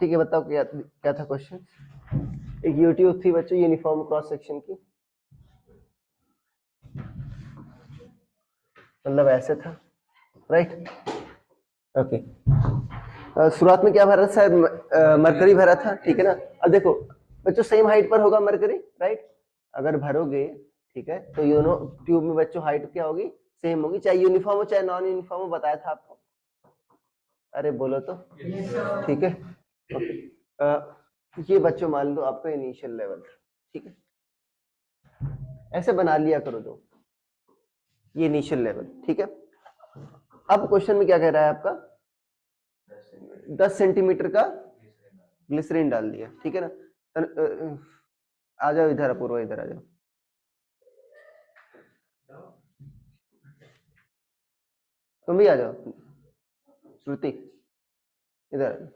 ठीक है, बताओ क्या क्या था क्वेश्चन। एक यूट्यूब थी बच्चों यूनिफॉर्म क्रॉस सेक्शन की, मतलब ऐसे था, राइट। ओके, शुरुआत में क्या भरा था, शायद मरकरी भरा था, ठीक है ना। अब देखो बच्चों सेम हाइट पर होगा मरकरी, राइट। अगर भरोगे, ठीक है, तो दोनों ट्यूब में बच्चों हाइट क्या होगी, सेम होगी, चाहे यूनिफॉर्म हो चाहे नॉन यूनिफॉर्म हो, बताया था आपको। अरे बोलो तो, ठीक है। ये बच्चों मान लो आपका इनिशियल लेवल, ठीक है, ऐसे बना लिया करो दो, ये इनिशियल लेवल, ठीक है। अब क्वेश्चन में क्या कह रहा है आपका, 10 सेंटीमीटर का ग्लिसरीन डाल दिया, ठीक है ना। आ जाओ इधर, अपूर्वा इधर आ जाओ। तुम भी आ जाओ, श्रुति इधर।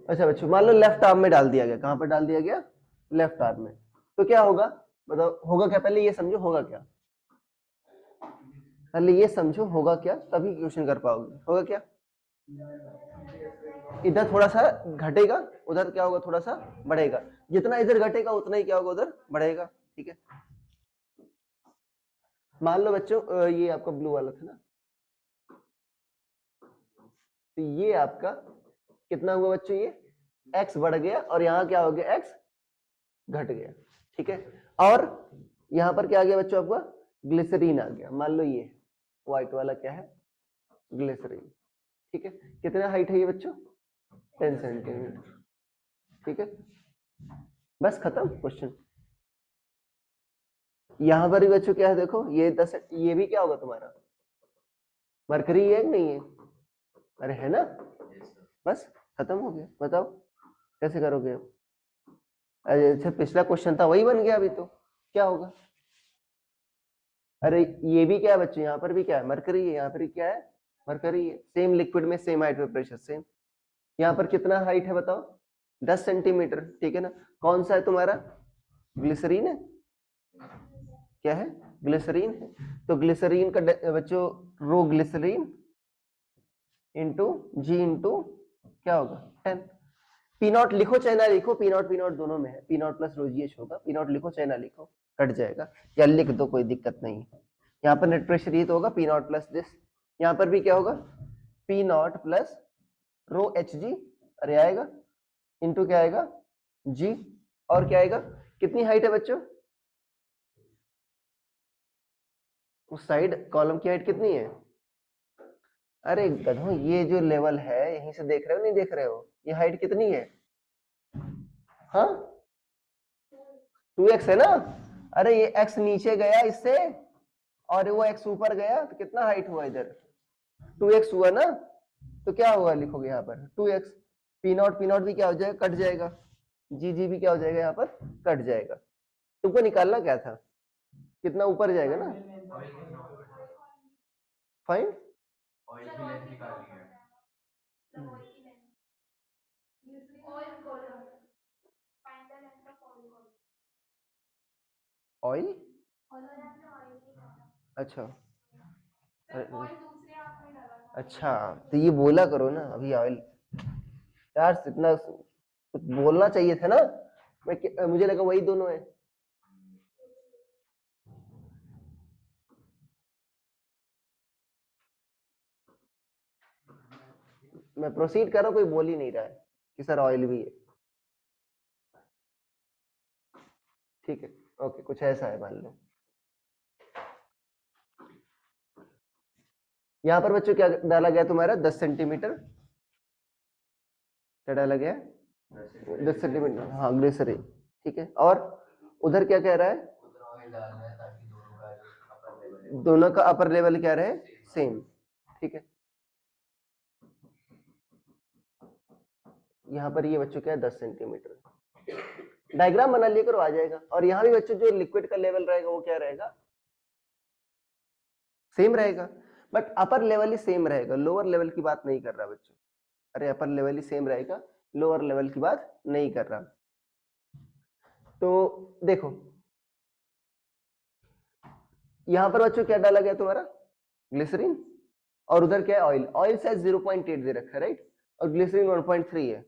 अच्छा बच्चों, मान लो लेफ्ट आर्म में डाल दिया गया, कहां पर डाल दिया गया, लेफ्ट आर्म में, तो क्या होगा, बताओ होगा क्या, पहले ये समझो होगा क्या, पहले ये समझो होगा क्या, तभी क्वेश्चन कर पाओगे। होगा क्या, इधर थोड़ा सा घटेगा, उधर क्या होगा, थोड़ा सा बढ़ेगा, जितना इधर घटेगा उतना ही क्या होगा, उधर बढ़ेगा, ठीक है। मान लो बच्चों ये आपका ब्लू वाला था ना, तो ये आपका कितना हुआ बच्चों, ये x बढ़ गया, और यहाँ क्या हो गया, x घट गया, ठीक है। और यहाँ पर क्या आ गया बच्चों, आपका ग्लिसरीन आ गया। मान लो ये व्हाइट वाला क्या है, ग्लिसरीन, ठीक है। कितना हाइट है ये बच्चों, 10 सेंटीमीटर, ठीक है। बस खत्म क्वेश्चन। यहाँ पर भी बच्चों क्या है, देखो ये 10, ये भी क्या होगा तुम्हारा मरकरी है कि नहीं है, अरे है ना, बस खत्म हो गया। बताओ कैसे करोगे अब। अच्छा पिछला क्वेश्चन था वही बन गया, अभी तो क्या होगा, अरे ये भी क्या है बच्चों, यहाँ पर भी क्या है, मरकरी है, यहाँ पर भी क्या है, मरकरी है, सेम लिक्विड में सेम हाइट में प्रेशर सेम। यहाँ पर कितना हाइट है बताओ, 10 सेंटीमीटर, ठीक है ना। कौन सा है तुम्हारा, ग्लिसरीन है, क्या है, ग्लिसरीन है। तो ग्लिसरीन का बच्चों रो ग्लिसरीन इंटू जी इंटू क्या होगा 10। पी नॉट लिखो चाहे ना लिखो, पी नॉट दोनों में है, P naught plus rho G H होगा, पी नॉट लिखो चाहे ना लिखो कट जाएगा, या लिख दो कोई दिक्कत नहीं है। यहाँ पर नेट प्रेशर ये तो होगा पी नॉट प्लस दिस, यहाँ पर भी क्या होगा पी नॉट प्लस रो एच जी, अरे आएगा इंटू क्या आएगा जी, और क्या आएगा, कितनी हाइट है बच्चों, उस साइड कॉलम की हाइट कितनी है, अरे गधों ये जो लेवल है यहीं से देख रहे हो नहीं देख रहे हो, ये हाइट कितनी है, हाँ 2x है ना। अरे ये x नीचे गया इससे और वो x ऊपर गया, तो कितना हाइट हुआ इधर 2x हुआ ना। तो क्या होगा, लिखोगे यहाँ पर 2x, पी नॉट भी क्या हो जाएगा, कट जाएगा, जी जी भी क्या हो जाएगा यहाँ पर, कट जाएगा। तुमको निकालना क्या था, कितना ऊपर जाएगा ना, फाइन ऑयल, अच्छा अच्छा, तो ये बोला करो ना अभी ऑयल, यार इतना कुछ बोलना चाहिए था ना, मुझे लगा वही दोनों है। मैं प्रोसीड कर रहा हूँ, कोई बोल ही नहीं रहा है कि सर ऑयल भी है, ठीक है। ओके कुछ ऐसा है मान लो। यहाँ पर बच्चों क्या डाला गया तुम्हारा 10 सेंटीमीटर, क्या डाला गया 10 सेंटीमीटर, हाँ ग्लिसरीन, ठीक है। और उधर क्या कह रहा है, दोनों का अपर लेवल क्या रहे, सेम, ठीक है। यहाँ पर ये बच्चों क्या है 10 सेंटीमीटर, डायग्राम बना लिया करो आ जाएगा। और यहाँ भी बच्चों जो लिक्विड का लेवल रहेगा वो क्या रहेगा, सेम रहेगा, but upper level he same रहेगा, लोअर लेवल की बात नहीं कर रहा बच्चों। अरे अपर लेवल ही सेम रहेगा, लोअर लेवल की बात नहीं कर रहा। तो देखो यहाँ पर बच्चों क्या डाला गया तुम्हारा ग्लिसरीन, और उधर क्या है ऑयल। ऑयल साइज 0.8 दे रखा है राइट, और ग्लिसरीन 1.3 है,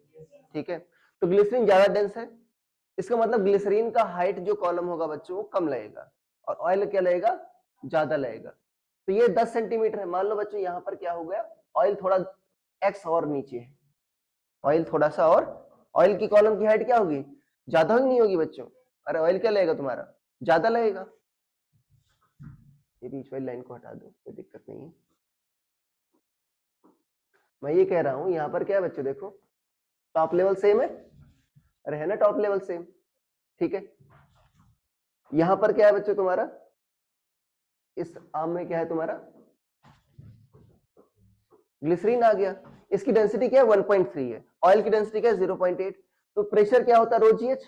ठीक है। तो ग्लिसरीन ज्यादा डेंस है, इसका मतलब ग्लिसरीन का हाइट जो कॉलम होगा बच्चों वो कम लगेगा, और ऑयल क्या लगेगा, ज्यादा लगेगा। तो ये 10 सेंटीमीटर है। मान लो बच्चों यहाँ पर क्या हो गया, ऑयल थोड़ा एक्स और नीचे है, ऑयल थोड़ा सा, और ऑयल की कॉलम की हाइट क्या होगी, ज्यादा होगी नहीं होगी बच्चों, अरे ऑयल क्या लगेगा तुम्हारा, ज्यादा लगेगा। ये बीच वाली लाइन को हटा दो, कोई दिक्कत नहीं है। मैं ये कह रहा हूं यहाँ पर क्या है बच्चों, देखो टॉप लेवल सेम है, अरे है ना टॉप लेवल सेम, ठीक है। यहां पर क्या है बच्चों तुम्हारा, इस आम में क्या है तुम्हारा, ग्लिसरीन आ गया, इसकी डेंसिटी क्या है 1.3 है, ऑयल की डेंसिटी क्या है 0.8। तो प्रेशर क्या होता है, रो जीएच,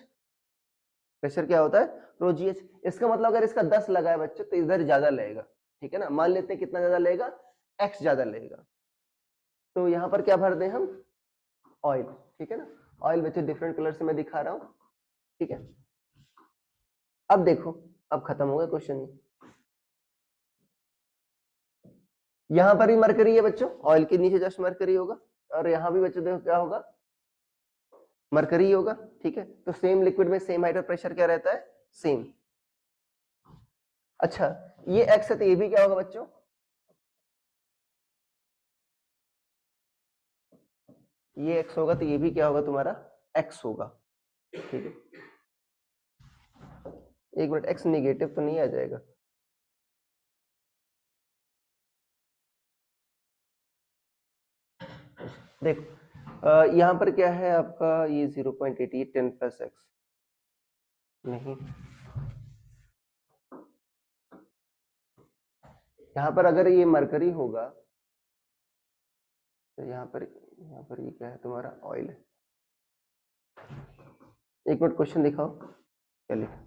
प्रेशर क्या होता है, रो जीएच। इसका मतलब अगर इसका 10 लगा है बच्चों तो इधर ज्यादा लगेगा, ठीक है ना। मान लेते हैं कितना ज्यादा लगेगा, एक्स ज्यादा लगेगा। तो यहां पर क्या भर दें हम, ऑयल, ठीक है ना। ऑयल बच्चों डिफरेंट कलर से मैं दिखा रहा हूं, ठीक है। अब देखो, अब खत्म हो गया क्वेश्चन। यहां पर भी मरकरी है बच्चों, ऑयल के नीचे जस्ट मरकरी होगा, और यहां भी बच्चों देखो क्या होगा, मरकरी होगा, ठीक है। तो सेम लिक्विड में सेम हाइट और प्रेशर क्या रहता है, सेम। अच्छा, ये एक्स है तो ये भी क्या होगा बच्चों, ये एक्स होगा तो ये भी क्या होगा तुम्हारा, एक्स होगा, ठीक है। एक मिनट, एक्स निगेटिव तो नहीं आ जाएगा, देखो यहां पर क्या है आपका, ये 0.8, ये 10 प्लस एक्स नहीं, यहां पर अगर ये मरकरी होगा तो यहाँ पर ये क्या है तुम्हारा, ऑयल है। एक मिनट क्वेश्चन दिखाओ क्या लिखा,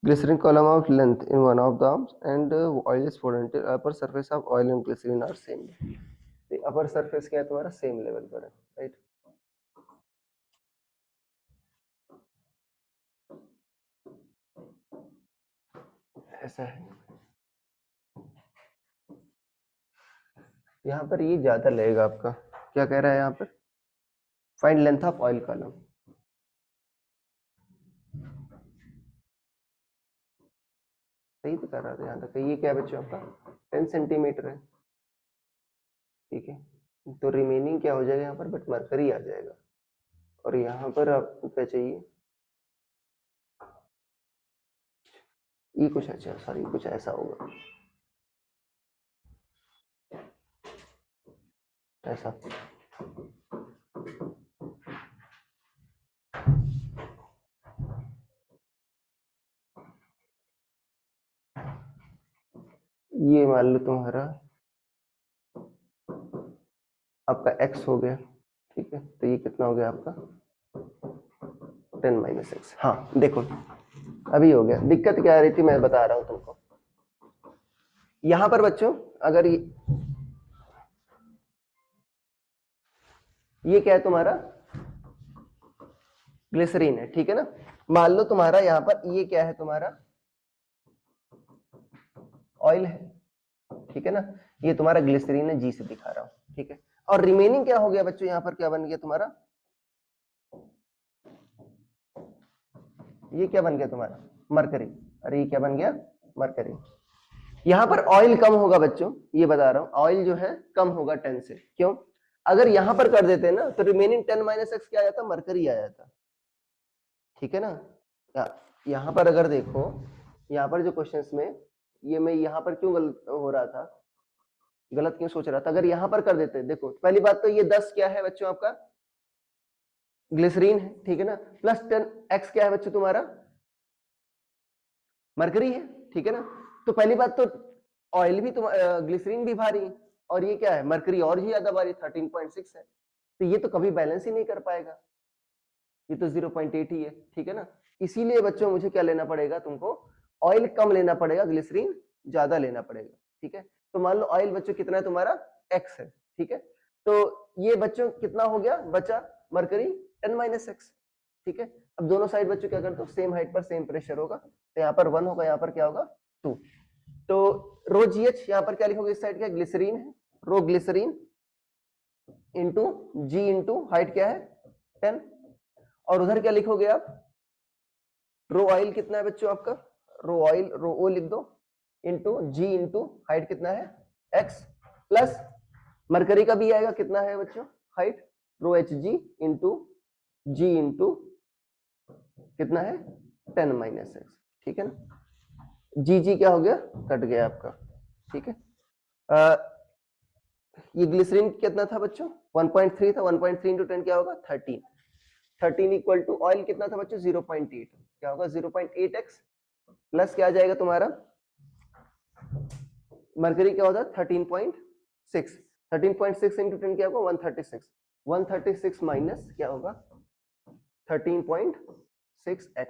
glycerin column of length in one of the arms and oil is poured until upper surface of oil and glycerin are same। Upper surface क्या है तुम्हारा, सेम लेवल पर है, राइट। ऐसा है, यहाँ पर ये ज्यादा लगेगा आपका, क्या कह रहा है यहाँ पर, find length of oil column. सही तो कर रहा था यहाँ तक, ये क्या बच्चों आपका 10 सेंटीमीटर है, ठीक है। तो रिमेनिंग क्या हो जाएगा यहाँ पर, बट मरकरी आ जाएगा, और यहाँ पर आपको क्या चाहिए, ये कुछ अच्छा, सॉरी कुछ ऐसा होगा, ऐसा। ये मान लो तुम्हारा आपका x हो गया, ठीक है। तो ये कितना हो गया आपका 10 माइनस एक्स। हाँ देखो अभी हो गया, दिक्कत क्या आ रही थी मैं बता रहा हूं तुमको। यहां पर बच्चों अगर ये क्या है तुम्हारा, ग्लिसरीन है, ठीक है ना। मान लो तुम्हारा यहाँ पर ये क्या है तुम्हारा, ऑयल है, ठीक है ना। ये तुम्हारा ग्लिसरीन है, जी से दिखा रहा हूं, ठीक है। और रिमेनिंग क्या हो गया बच्चों, यहाँ पर क्या बन गया तुम्हारा, ये क्या बन गया तुम्हारा, मरकरी। अरे ये क्या बन गया, मरकरी। यहां पर ऑयल कम होगा बच्चों, ये बता रहा हूं, ऑयल जो है कम होगा 10 से, क्यों, अगर यहां पर कर देते ना तो रिमेनिंग 10 माइनस एक्स क्या आ जाता, मरकरी आ जाता, ठीक है ना। यहां पर अगर देखो, यहाँ पर जो क्वेश्चंस में, ये मैं यहाँ पर क्यों गलत हो रहा था, गलत क्यों सोच रहा था, अगर यहां पर कर देते, देखो पहली बात तो ये 10 क्या है बच्चों आपका, ग्लिसरीन है, ठीक है ना, प्लस 10 एक्स क्या है बच्चों तुम्हारा, मरकरी है, ठीक है ना। तो पहली बात तो ऑयल भी तुम ग्लिसरीन भी भारी है, और ये क्या है, मरकरी और ही ज्यादा भारी 13.6 है, तो ये तो कभी बैलेंस ही नहीं कर पाएगा, ये तो 0.8 ही है, ठीक है ना। इसीलिए बच्चों मुझे क्या लेना पड़ेगा तुमको, ऑयल कम लेना पड़ेगा, ग्लिसरीन ज्यादा लेना पड़ेगा, ठीक है। तो मान लो ऑयल बच्चों कितना है तुम्हारा, x है, ठीक है। तो ये बच्चों कितना हो गया, बचा मरकरी 10-x, ठीक है। अब दोनों साइड बच्चों क्या करते हो, सेम हाइट पर सेम प्रेशर होगा, तो यहाँ पर 1 होगा, यहाँ पर क्या होगा 2। तो रो GH यहाँ पर क्या लिखोगे, इस साइड क्या ग्लिसरीन है, रो ग्लिसरीन इंटू जी इंटू हाइट क्या है 10, और उधर क्या लिखोगे आप, रो ऑयल कितना है बच्चों आपका, रो ऑयल रो ओ लिख दो इंटू जी इंटू हाइट कितना है x, प्लस मरकरी का भी आएगा कितना है बच्चों हाइट, रो एच जी इंटू जी इंटू कितना है 10-x, ठीक है ना। जी जी क्या हो गया, कट गया आपका, ठीक है। ये ग्लिसरीन कितना था बच्चों 1.3 था, 1.3 इंटू 10 क्या होगा 13, 13 इक्वल टू ऑयल कितना था बच्चों 0.8, क्या होगा 0.8x, प्लस क्या आ जाएगा तुम्हारा मरकरी क्या होता है 13.6, 13.6 इंटू 10 क्या होगा 136, 136 माइनस क्या होगा 13.6x।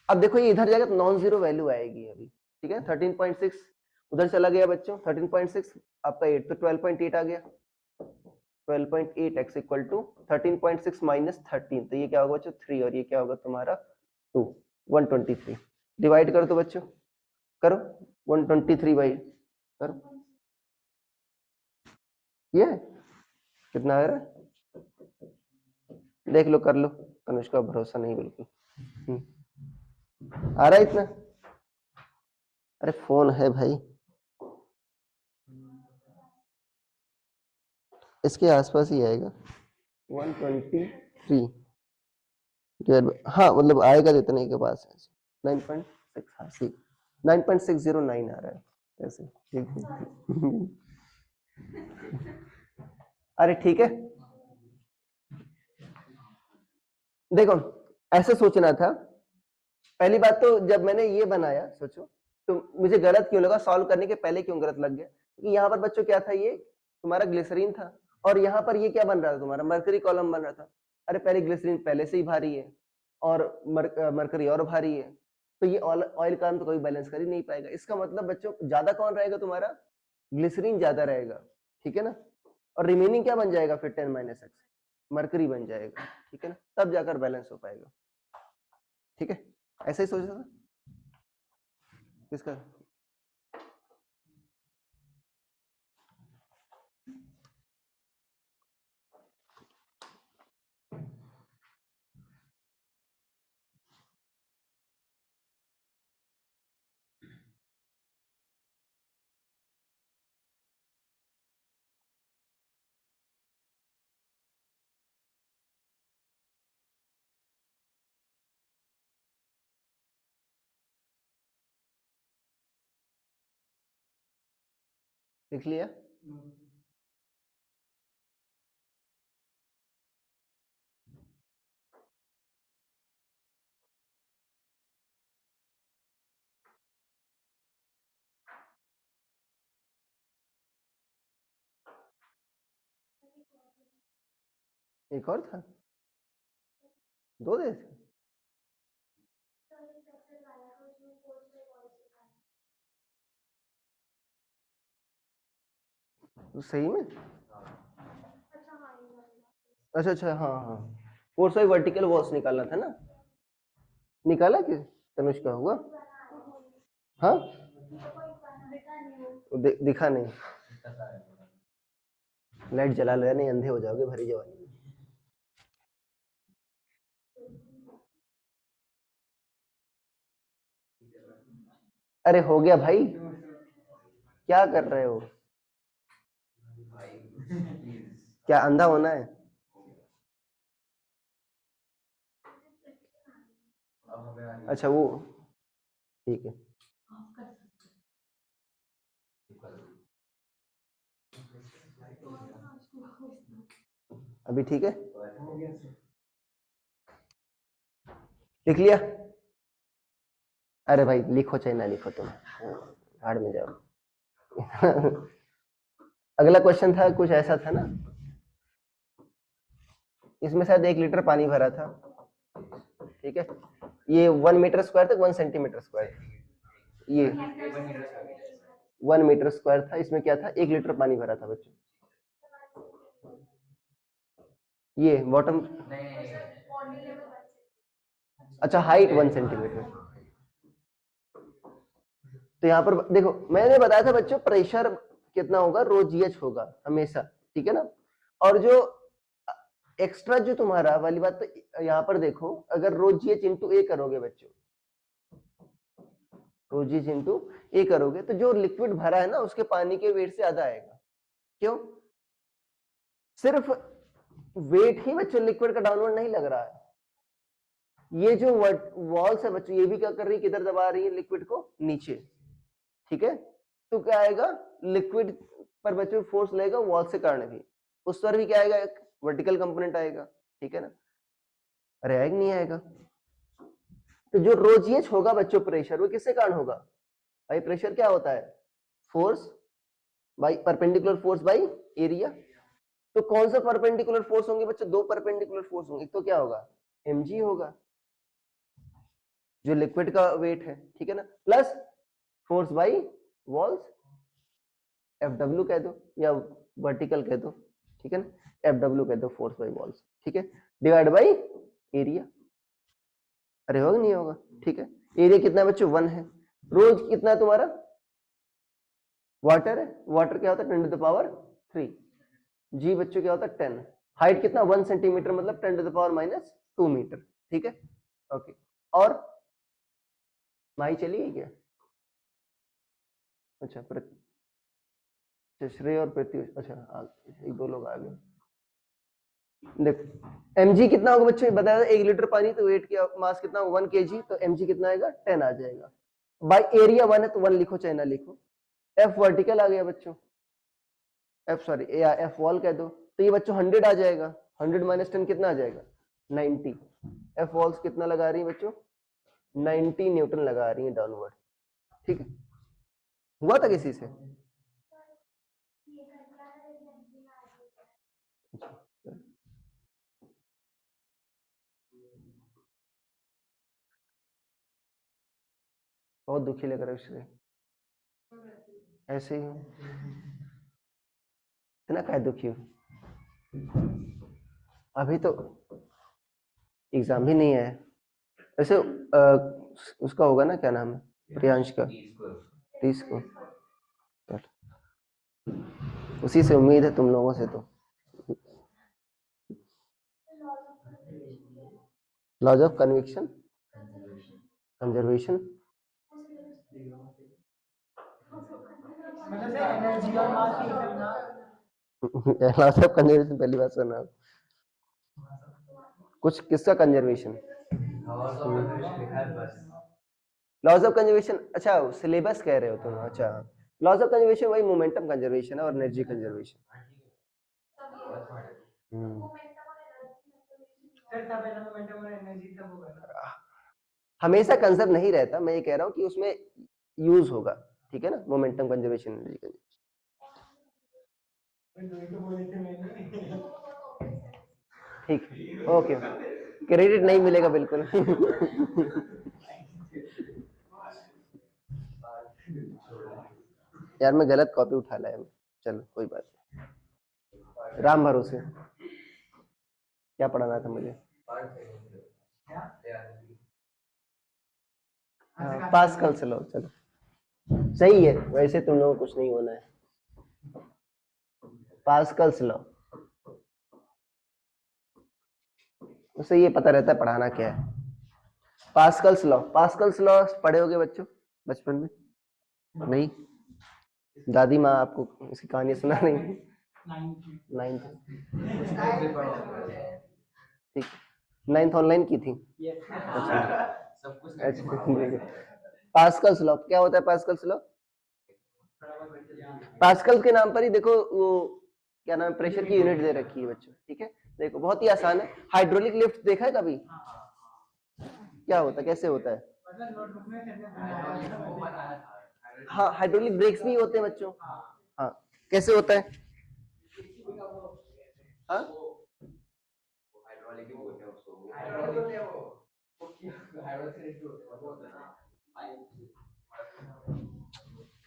अब देखो ये इधर जाएगा तो नॉन जीरो वैल्यू आएगी अभी, ठीक है। 13.6 उधर चला गया बच्चों, 13.6 आपका 8 तो 12.8 आ गया, 12.8x इक्वल टू 13.6 माइनस 13, तो ये क्या होगा बच्चों 3, और ये क्या होगा तुम्हारा 2, 123। डिवाइड करो तो बच्चों, करो 123 बाई करो, ये कितना आ रहा है देख लो, कर लो, तनुष्का भरोसा नहीं बिल्कुल। आ रहा है इतना, अरे फोन है भाई, इसके आसपास ही आएगा 123, हाँ मतलब आएगा तो इतने के पास है 9.6, हाँ सी 9.609 आ रहा है ऐसे, ठीक है। अरे ठीक है, देखो ऐसे सोचना था, पहली बात तो जब मैंने ये बनाया सोचो तो मुझे गलत क्यों लगा, सॉल्व करने के पहले क्यों गलत लग गया, क्योंकि यहाँ पर बच्चों क्या था, ये तुम्हारा ग्लिसरीन था, और यहाँ पर ये क्या बन रहा था तुम्हारा मरकरी कॉलम बन रहा था। अरे पहले ग्लिसरीन पहले से ही भारी है और मरकरी और भारी है, तो ये ऑयल का तो कोई बैलेंस कर ही नहीं पाएगा। इसका मतलब बच्चों ज्यादा कौन रहेगा तुम्हारा, ग्लिसरीन ज्यादा रहेगा, ठीक है ना, और रिमेनिंग क्या बन जाएगा फिर 10-x मरकरी बन जाएगा, ठीक है ना, तब जाकर बैलेंस हो पाएगा, ठीक है। ऐसा ही सोचा था किसका, लिख लिया। एक और था, 2 दे थे, तो सही में, अच्छा अच्छा हाँ हाँ, कोर्स वाई वर्टिकल वॉश निकालना था ना, निकाला कि तनुष्का हुआ, हाँ दिखा नहीं, लाइट जला लो नहीं अंधे हो जाओगे भरी जवानी। अरे हो गया भाई, क्या कर रहे हो, क्या अंधा होना है, अच्छा वो ठीक है, अभी ठीक है, लिख लिया। अरे भाई लिखो चाहे ना लिखो तुम, हार्ड में जाओ। अगला क्वेश्चन था कुछ ऐसा था ना, इसमें शायद 1 लीटर पानी भरा था, ठीक है, ये 1 मीटर स्क्वायर तक 1 सेंटीमीटर स्क्वायर, ये 1 मीटर स्क्वायर था, इसमें क्या था 1 लीटर पानी भरा था बच्चों। ये बॉटम, अच्छा हाइट 1 सेंटीमीटर। तो यहाँ पर देखो मैंने बताया था बच्चों प्रेशर कितना होगा, रो जीएच होगा हमेशा, ठीक है ना। और जो एक्स्ट्रा जो तुम्हारा वाली बात, तो यहाँ पर देखो अगर रो जीएच इंटू ए करोगे बच्चों, रो जीएच इंटू ए करोगे तो जो लिक्विड भरा है ना उसके पानी के वेट से ज्यादा आएगा। क्यों? सिर्फ वेट ही बच्चों लिक्विड का डाउनवर्ड नहीं लग रहा है। ये जो वॉल्स है बच्चों ये भी क्या कर रही है, किधर दबा रही है लिक्विड को, नीचे, ठीक है। तो क्या आएगा लिक्विड पर बच्चों फोर्स लगेगा वॉल से कारण भी, उस पर भी क्या आएगा एक वर्टिकल कंपोनेंट आएगा, ठीक है ना। अरे आएगा नहीं आएगा। तो जो रो जीएच होगा बच्चों प्रेशर वो किससे कारण होगा भाई, प्रेशर क्या होता है force by perpendicular force by area. तो कौन सा परपेंडिकुलर फोर्स होंगे बच्चों, दो परपेंडिकुलर फोर्स होंगे, तो क्या होगा mg होगा जो लिक्विड का वेट है, ठीक है ना, plus force by walls Fw कह दो या वर्टिकल कह दो, ठीक है ना, Fw कह दो फोर्स बाई वॉल्स, ठीक है, डिवाइड बाई एरिया। अरे होगा नहीं होगा, ठीक है। एरिया कितना है बच्चों 1 है, रोज कितना है तुम्हारा वाटर है, वाटर क्या होता है 10 टू द पावर 3, जी बच्चों क्या होता है 10, हाइट कितना 1 सेंटीमीटर मतलब 10 टू द पावर -2 मीटर, ठीक है। ओके और माही चली गई क्या? अच्छा श्रेय और पृथ्वी, अच्छा एक दो लोग आ गए। देखो mg कितना होगा बच्चों बताया था, 1 लीटर पानी तो वेट किया मास कितना 1 kg, तो mg कितना आएगा 10 आ जाएगा। बाई एरिया 1 है तो 1 लिखो चाहे ना लिखो। एफ वर्टिकल आ गया बच्चों, एफ सॉरी एफ वॉल कह दो, तो ये बच्चों 100 आ जाएगा, 100 माइनस 10 कितना आ जाएगा 90। एफ वॉल्स कितना लगा रही है बच्चों 90 न्यूटन लगा रही है डाउनवर्ड, ठीक है। हुआ था किसी से? बहुत दुखी लग रहा है उससे, ऐसे ही हूँ इतना क्या दुखी हूँ, अभी तो एग्जाम भी नहीं है वैसे। उसका होगा ना क्या नाम है प्रियांश का 30 को, उसी से उम्मीद है तुम लोगों से। तो laws of conviction conservation, laws of conservation पहली बार सुना, कुछ किसका कंजर्वेशन, लॉज ऑफ कंजर्वेशन, अच्छा सिलेबस कह रहे हो तुम, अच्छा लॉज ऑफ कंजर्वेशन वही मोमेंटम कंजर्वेशन है और एनर्जी कंजर्वेशन। हमेशा कंजर्व नहीं रहता, मैं ये कह रहा हूँ कि उसमें यूज होगा, ठीक है ना, मोमेंटम कंजर्वेशन एनर्जी कंजर्वेशन। ठीक है ओके, क्रेडिट नहीं मिलेगा बिल्कुल। यार मैं गलत कॉपी उठा लाया, चलो कोई बात नहीं, राम भरोसे। क्या पढ़ाना था मुझे? हाँ पास्कल से लो, चलो सही है, वैसे तुम लोगों को कुछ नहीं होना है, पास्कल से लो, उसे ये पता रहता है पढ़ाना क्या है। पास्कल्स लॉ, पास्कल्स लॉ पढ़े होगे बच्चों बचपन में? नहीं, दादी माँ आपको इसकी कहानी सुना रही है? 9th, ठीक, 9th ऑनलाइन की थी। अच्छा अच्छा, पास्कल्स लॉ क्या होता है, पास्कल्स लॉ पास्कल के नाम पर ही देखो वो क्या नाम है, प्रेशर की यूनिट दे रखी है बच्चों, ठीक है। देखो बहुत ही आसान है, हाइड्रोलिक लिफ्ट देखा है कभी, क्या होता है कैसे होता है? हाँ हाइड्रोलिक ब्रेक्स भी होते हैं बच्चों, हाँ कैसे होता है? हाँ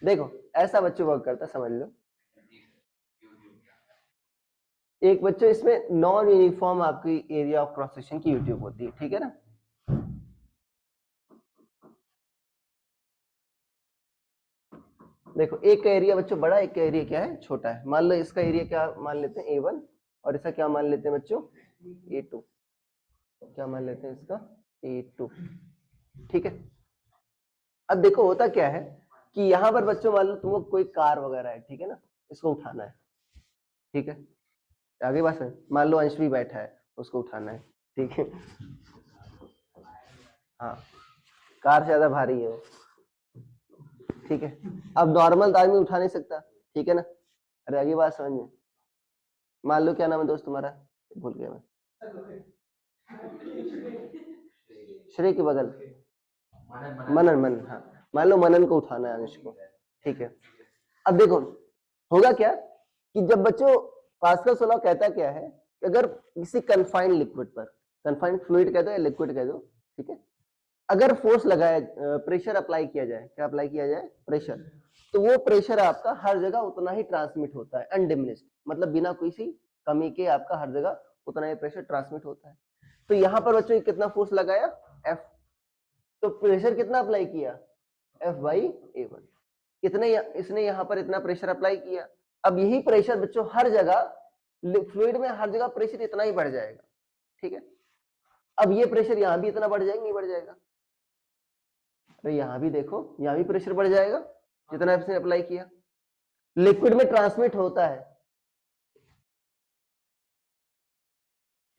देखो ऐसा बच्चों वर्क करता है, समझ लो। एक बच्चों इसमें नॉन यूनिफॉर्म आपकी एरिया ऑफ क्रॉस सेक्शन की यूट्यूब होती है, ठीक है ना। देखो एक का एरिया बच्चों बड़ा, एक का एरिया क्या है छोटा है। मान लो इसका एरिया क्या मान लेते हैं A1 और इसका क्या मान लेते हैं बच्चों A2। क्या मान लेते हैं इसका A2, ठीक है। अब देखो होता क्या है कि यहाँ पर बच्चों मान लो तुमको कोई कार वगैरह है, ठीक है ना, इसको उठाना है, ठीक है। आगे बात है, मान लो अंश भी बैठा है, उसको उठाना है, ठीक है। हाँ, कार ज्यादा भारी है वो, ठीक है। अब नॉर्मल आदमी उठा नहीं सकता, ठीक है ना। अरे आगे बात समझ में। मान लो क्या नाम है दोस्त तुम्हारा, भूल गया मैं। श्रेय के बगल मनन, मनन, हाँ। मान लो मनन को उठाना है अंश को, ठीक है। अब देखो होगा क्या कि जब बच्चों पास्कल लॉ कहता क्या है कि अगर किसी कन्फाइंड लिक्विड पर, कन्फाइंड फ्लूइड कह दो या लिक्विड कह दो, ठीक है, अगर फोर्स लगाया, प्रेशर अप्लाई किया जाए, क्या अप्लाई किया जाए, प्रेशर, तो वो प्रेशर आपका हर जगह उतना ही ट्रांसमिट होता है, अनडिमिनिश्ड, मतलब बिना किसी कमी के आपका हर जगह उतना ही प्रेशर ट्रांसमिट होता है। तो यहाँ पर बच्चों कितना फोर्स लगाया, F, तो प्रेशर कितना अप्लाई किया, F/A1, कितने इसने यहाँ पर इतना प्रेशर अप्लाई किया। अब यही प्रेशर बच्चों हर जगह फ्लूइड में हर जगह प्रेशर इतना ही बढ़ जाएगा, ठीक है। अब ये प्रेशर यहाँ भी इतना बढ़ जाएगा, नहीं बढ़ जाएगा, तो यहाँ भी देखो यहाँ भी प्रेशर बढ़ जाएगा जितना इसने अप्लाई किया। लिक्विड में ट्रांसमिट होता है,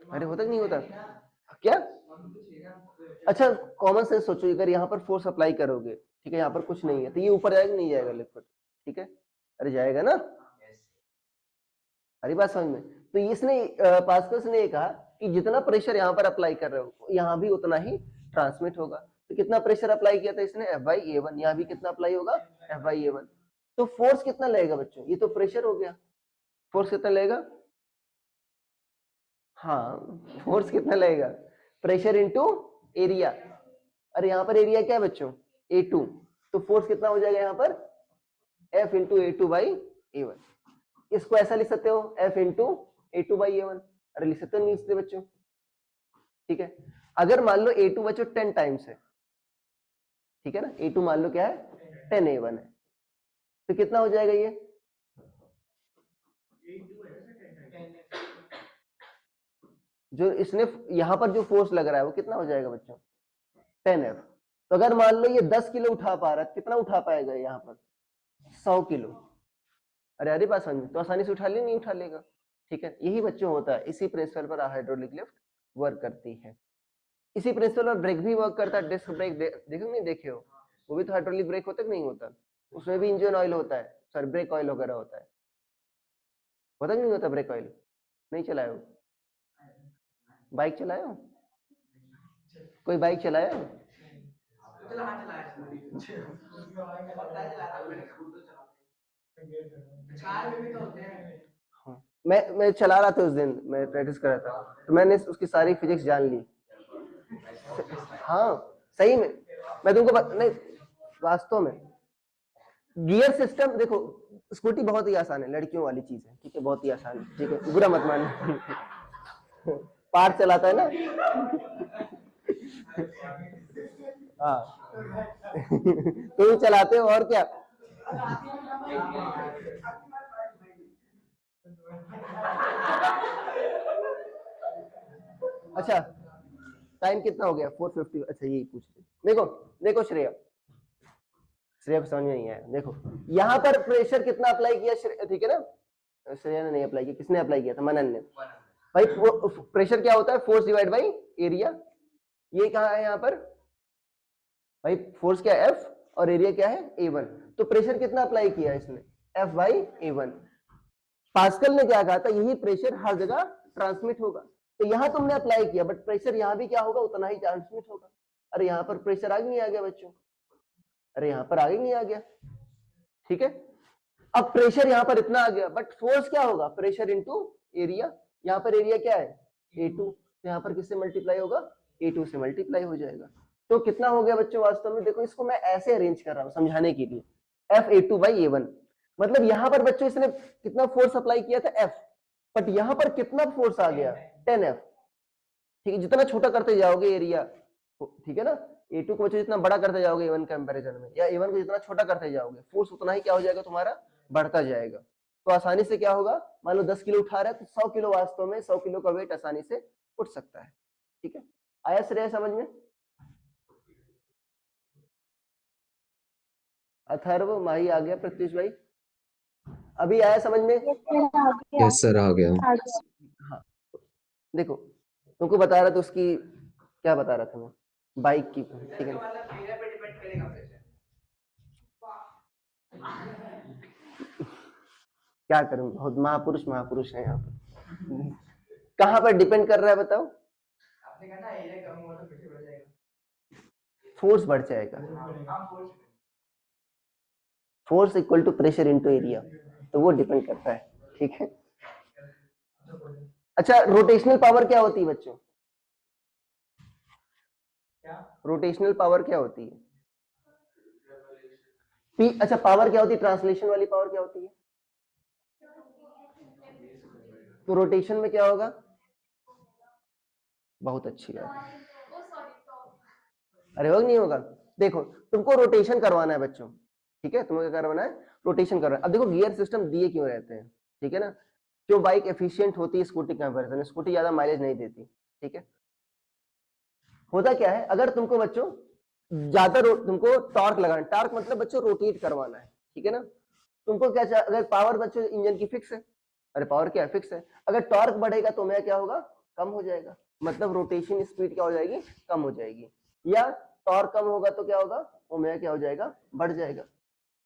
अरे होता कि नहीं होता क्या। अच्छा कॉमन सेंस सोचो, अगर यहाँ पर फोर्स अप्लाई करोगे, ठीक है, यहाँ पर कुछ नहीं है, तो ये ऊपर जाएगा नहीं जाएगा लिक्विड, ठीक है, अरे जाएगा ना। अरे बात समझ में। तो इसने पास्कल्स ने कहा कि जितना प्रेशर यहाँ पर अप्लाई कर रहे हो यहाँ भी उतना ही ट्रांसमिट होगा। तो कितना प्रेशर अप्लाई किया था इसने, F/A1, यहाँ भी कितना अप्लाई होगा, F/A1। तो फोर्स कितना लगेगा बच्चों, ये तो प्रेशर हो गया, फोर्स कितना लगेगा, हाँ फोर्स कितना लगेगा, प्रेशर इंटू एरिया। अरे यहाँ पर एरिया क्या है बच्चों, A2, तो फोर्स कितना हो जाएगा यहाँ पर, F इंटू A2/A1। इसको ऐसा लिख सकते हो, F इंटू A2/A1, अरे लिख सकते हो नहीं लिखते बच्चों, ठीक है। अगर मान लो A2 बच्चों 10 टाइम्स है, ठीक है ना, A2 मान लो क्या है 10A1 है, तो कितना हो जाएगा ये, जो इसने यहां पर जो फोर्स लग रहा है वो कितना हो जाएगा बच्चों 10F। तो अगर मान लो ये 10 किलो उठा पा रहा है, कितना उठा पाएगा यहाँ पर 100 किलो। अरे अरे बात समझ, तो आसानी से उठा ले नहीं उठा लेगा, ठीक है। यही बच्चों होता है, इसी प्रिंसिपल पर हाइड्रोलिक लिफ्ट वर्क करती है। इसी प्रिंसिपल पर ब्रेक भी वर्क करता है, डिस्क ब्रेक देखो नहीं देखे हो, वो भी तो हाइड्रोलिक ब्रेक होता है कि नहीं होता, उसमें भी इंजन ऑयल होता है, सॉरी ब्रेक ऑयल वगैरह होता है, होता कि नहीं होता ब्रेक ऑयल, नहीं चलाए हो, बाइक चलाए हो, कोई बाइक चलाया हो, हाँ। मैं चला रहा था उस दिन, मैं प्रैक्टिस कर रहा था, तो मैंने उसकी सारी फिजिक्स जान ली। हाँ सही में, मैं तुमको नहीं वास्तव में गियर सिस्टम देखो, स्कूटी बहुत ही आसान है, लड़कियों वाली चीज है, ठीक है, बहुत ही आसान है, ठीक है, बुरा मत मानना। पार चलाता है ना। हाँ। तुम चलाते हो और क्या। अच्छा टाइम कितना हो गया, 4:50, अच्छा यही पूछ रहे। देखो देखो श्रेया, श्रेया को समझ में नहीं आया, देखो यहाँ पर प्रेशर कितना अप्लाई किया, ठीक है ना, श्रेया ने नहीं अप्लाई किया, किसने अप्लाई किया था, मनन ने। भाई प्रेशर क्या होता है, फोर्स डिवाइड बाई एरिया, ये कहाँ है यहाँ पर भाई, फोर्स क्या है F और एरिया क्या है A1, तो प्रेशर कितना अप्लाई किया इसने, F/A1। पास्कल ने क्या कहा था, यही प्रेशर हर जगह ट्रांसमिट होगा, तो यहां तुमने अप्लाई किया, बट प्रेशर यहां भी क्या होगा, उतना ही ट्रांसमिट होगा। अरे यहाँ पर प्रेशर आगे नहीं आ गया बच्चों, अरे यहाँ पर आगे नहीं आ गया, ठीक है। अब प्रेशर यहाँ पर इतना आ गया, बट फोर्स क्या होगा, प्रेशर इंटू एरिया, यहाँ पर एरिया क्या है A2, तो यहाँ पर किससे मल्टीप्लाई होगा, A2 से मल्टीप्लाई हो जाएगा। तो कितना हो गया बच्चों वास्तव में, देखो इसको मैं ऐसे अरेंज कर रहा हूँ समझाने के लिए, F A2/A1। मतलब यहां पर बच्चों इसने कितना फोर्स अप्लाई किया था F, बट यहां पर कितना फोर्स आ गया 10F। ठीक है, जितना छोटा करते जाओगे एरिया, ठीक है ना, A2 को बच्चों जितना बड़ा करते जाओगे A1 कंपैरिजन में, या A1 को जितना छोटा करते जाओगे, फोर्स उतना ही क्या हो जाएगा तुम्हारा, बढ़ता जाएगा। तो आसानी से क्या होगा, मान लो 10 किलो उठा रहा है तो 100 किलो वास्तव में 100 किलो का वेट आसानी से उठ सकता है। ठीक है, आया श्रेय समझ में? अथर्व, माही आ गया, प्रत्युष भाई अभी आया समझ में? यस सर, आ गया। हाँ, देखो तुमको बता रहा था उसकी, क्या बता रहा था मैं, बाइक की, ठीक है ना? क्या करूं, बहुत महापुरुष महापुरुष है यहाँ पर। कहाँ पर डिपेंड कर रहा है बताओ? आपने कहा ना एरिया कम हुआ तो प्रेशर बढ़ जाएगा, फोर्स बढ़ जाएगा। Force equal to pressure into area, तो वो डिपेंड करता है। ठीक है, अच्छा रोटेशनल पावर क्या होती है बच्चों? रोटेशनल पावर क्या होती है? पी, अच्छा पावर क्या होती है, ट्रांसलेशन वाली पावर क्या होती है? तो रोटेशन में क्या होगा? बहुत अच्छी बात, अरे होगा नहीं होगा? देखो तुमको रोटेशन करवाना है बच्चों, ठीक है, तुम्हें क्या करवाना है, रोटेशन करवाना है। अब देखो गियर सिस्टम दिए क्यों रहते हैं, ठीक है ना, जो बाइक एफिशिएंट होती है स्कूटी कंपैरिजन, स्कूटी ज्यादा माइलेज नहीं देती। ठीक है, होता क्या है, अगर तुमको बच्चों ज्यादा तुमको टॉर्क लगाना, टॉर्क मतलब बच्चों रोटेट करवाना है, ठीक है ना, तुमको क्या चाहिए, अगर पावर बच्चों इंजन की फिक्स है, अरे पावर क्या है, फिक्स है, अगर टॉर्क बढ़ेगा तो मैं क्या होगा, कम हो जाएगा, मतलब रोटेशन स्पीड क्या हो जाएगी, कम हो जाएगी, या टॉर्क कम होगा तो क्या होगा, ओमेगा क्या हो जाएगा, बढ़ जाएगा।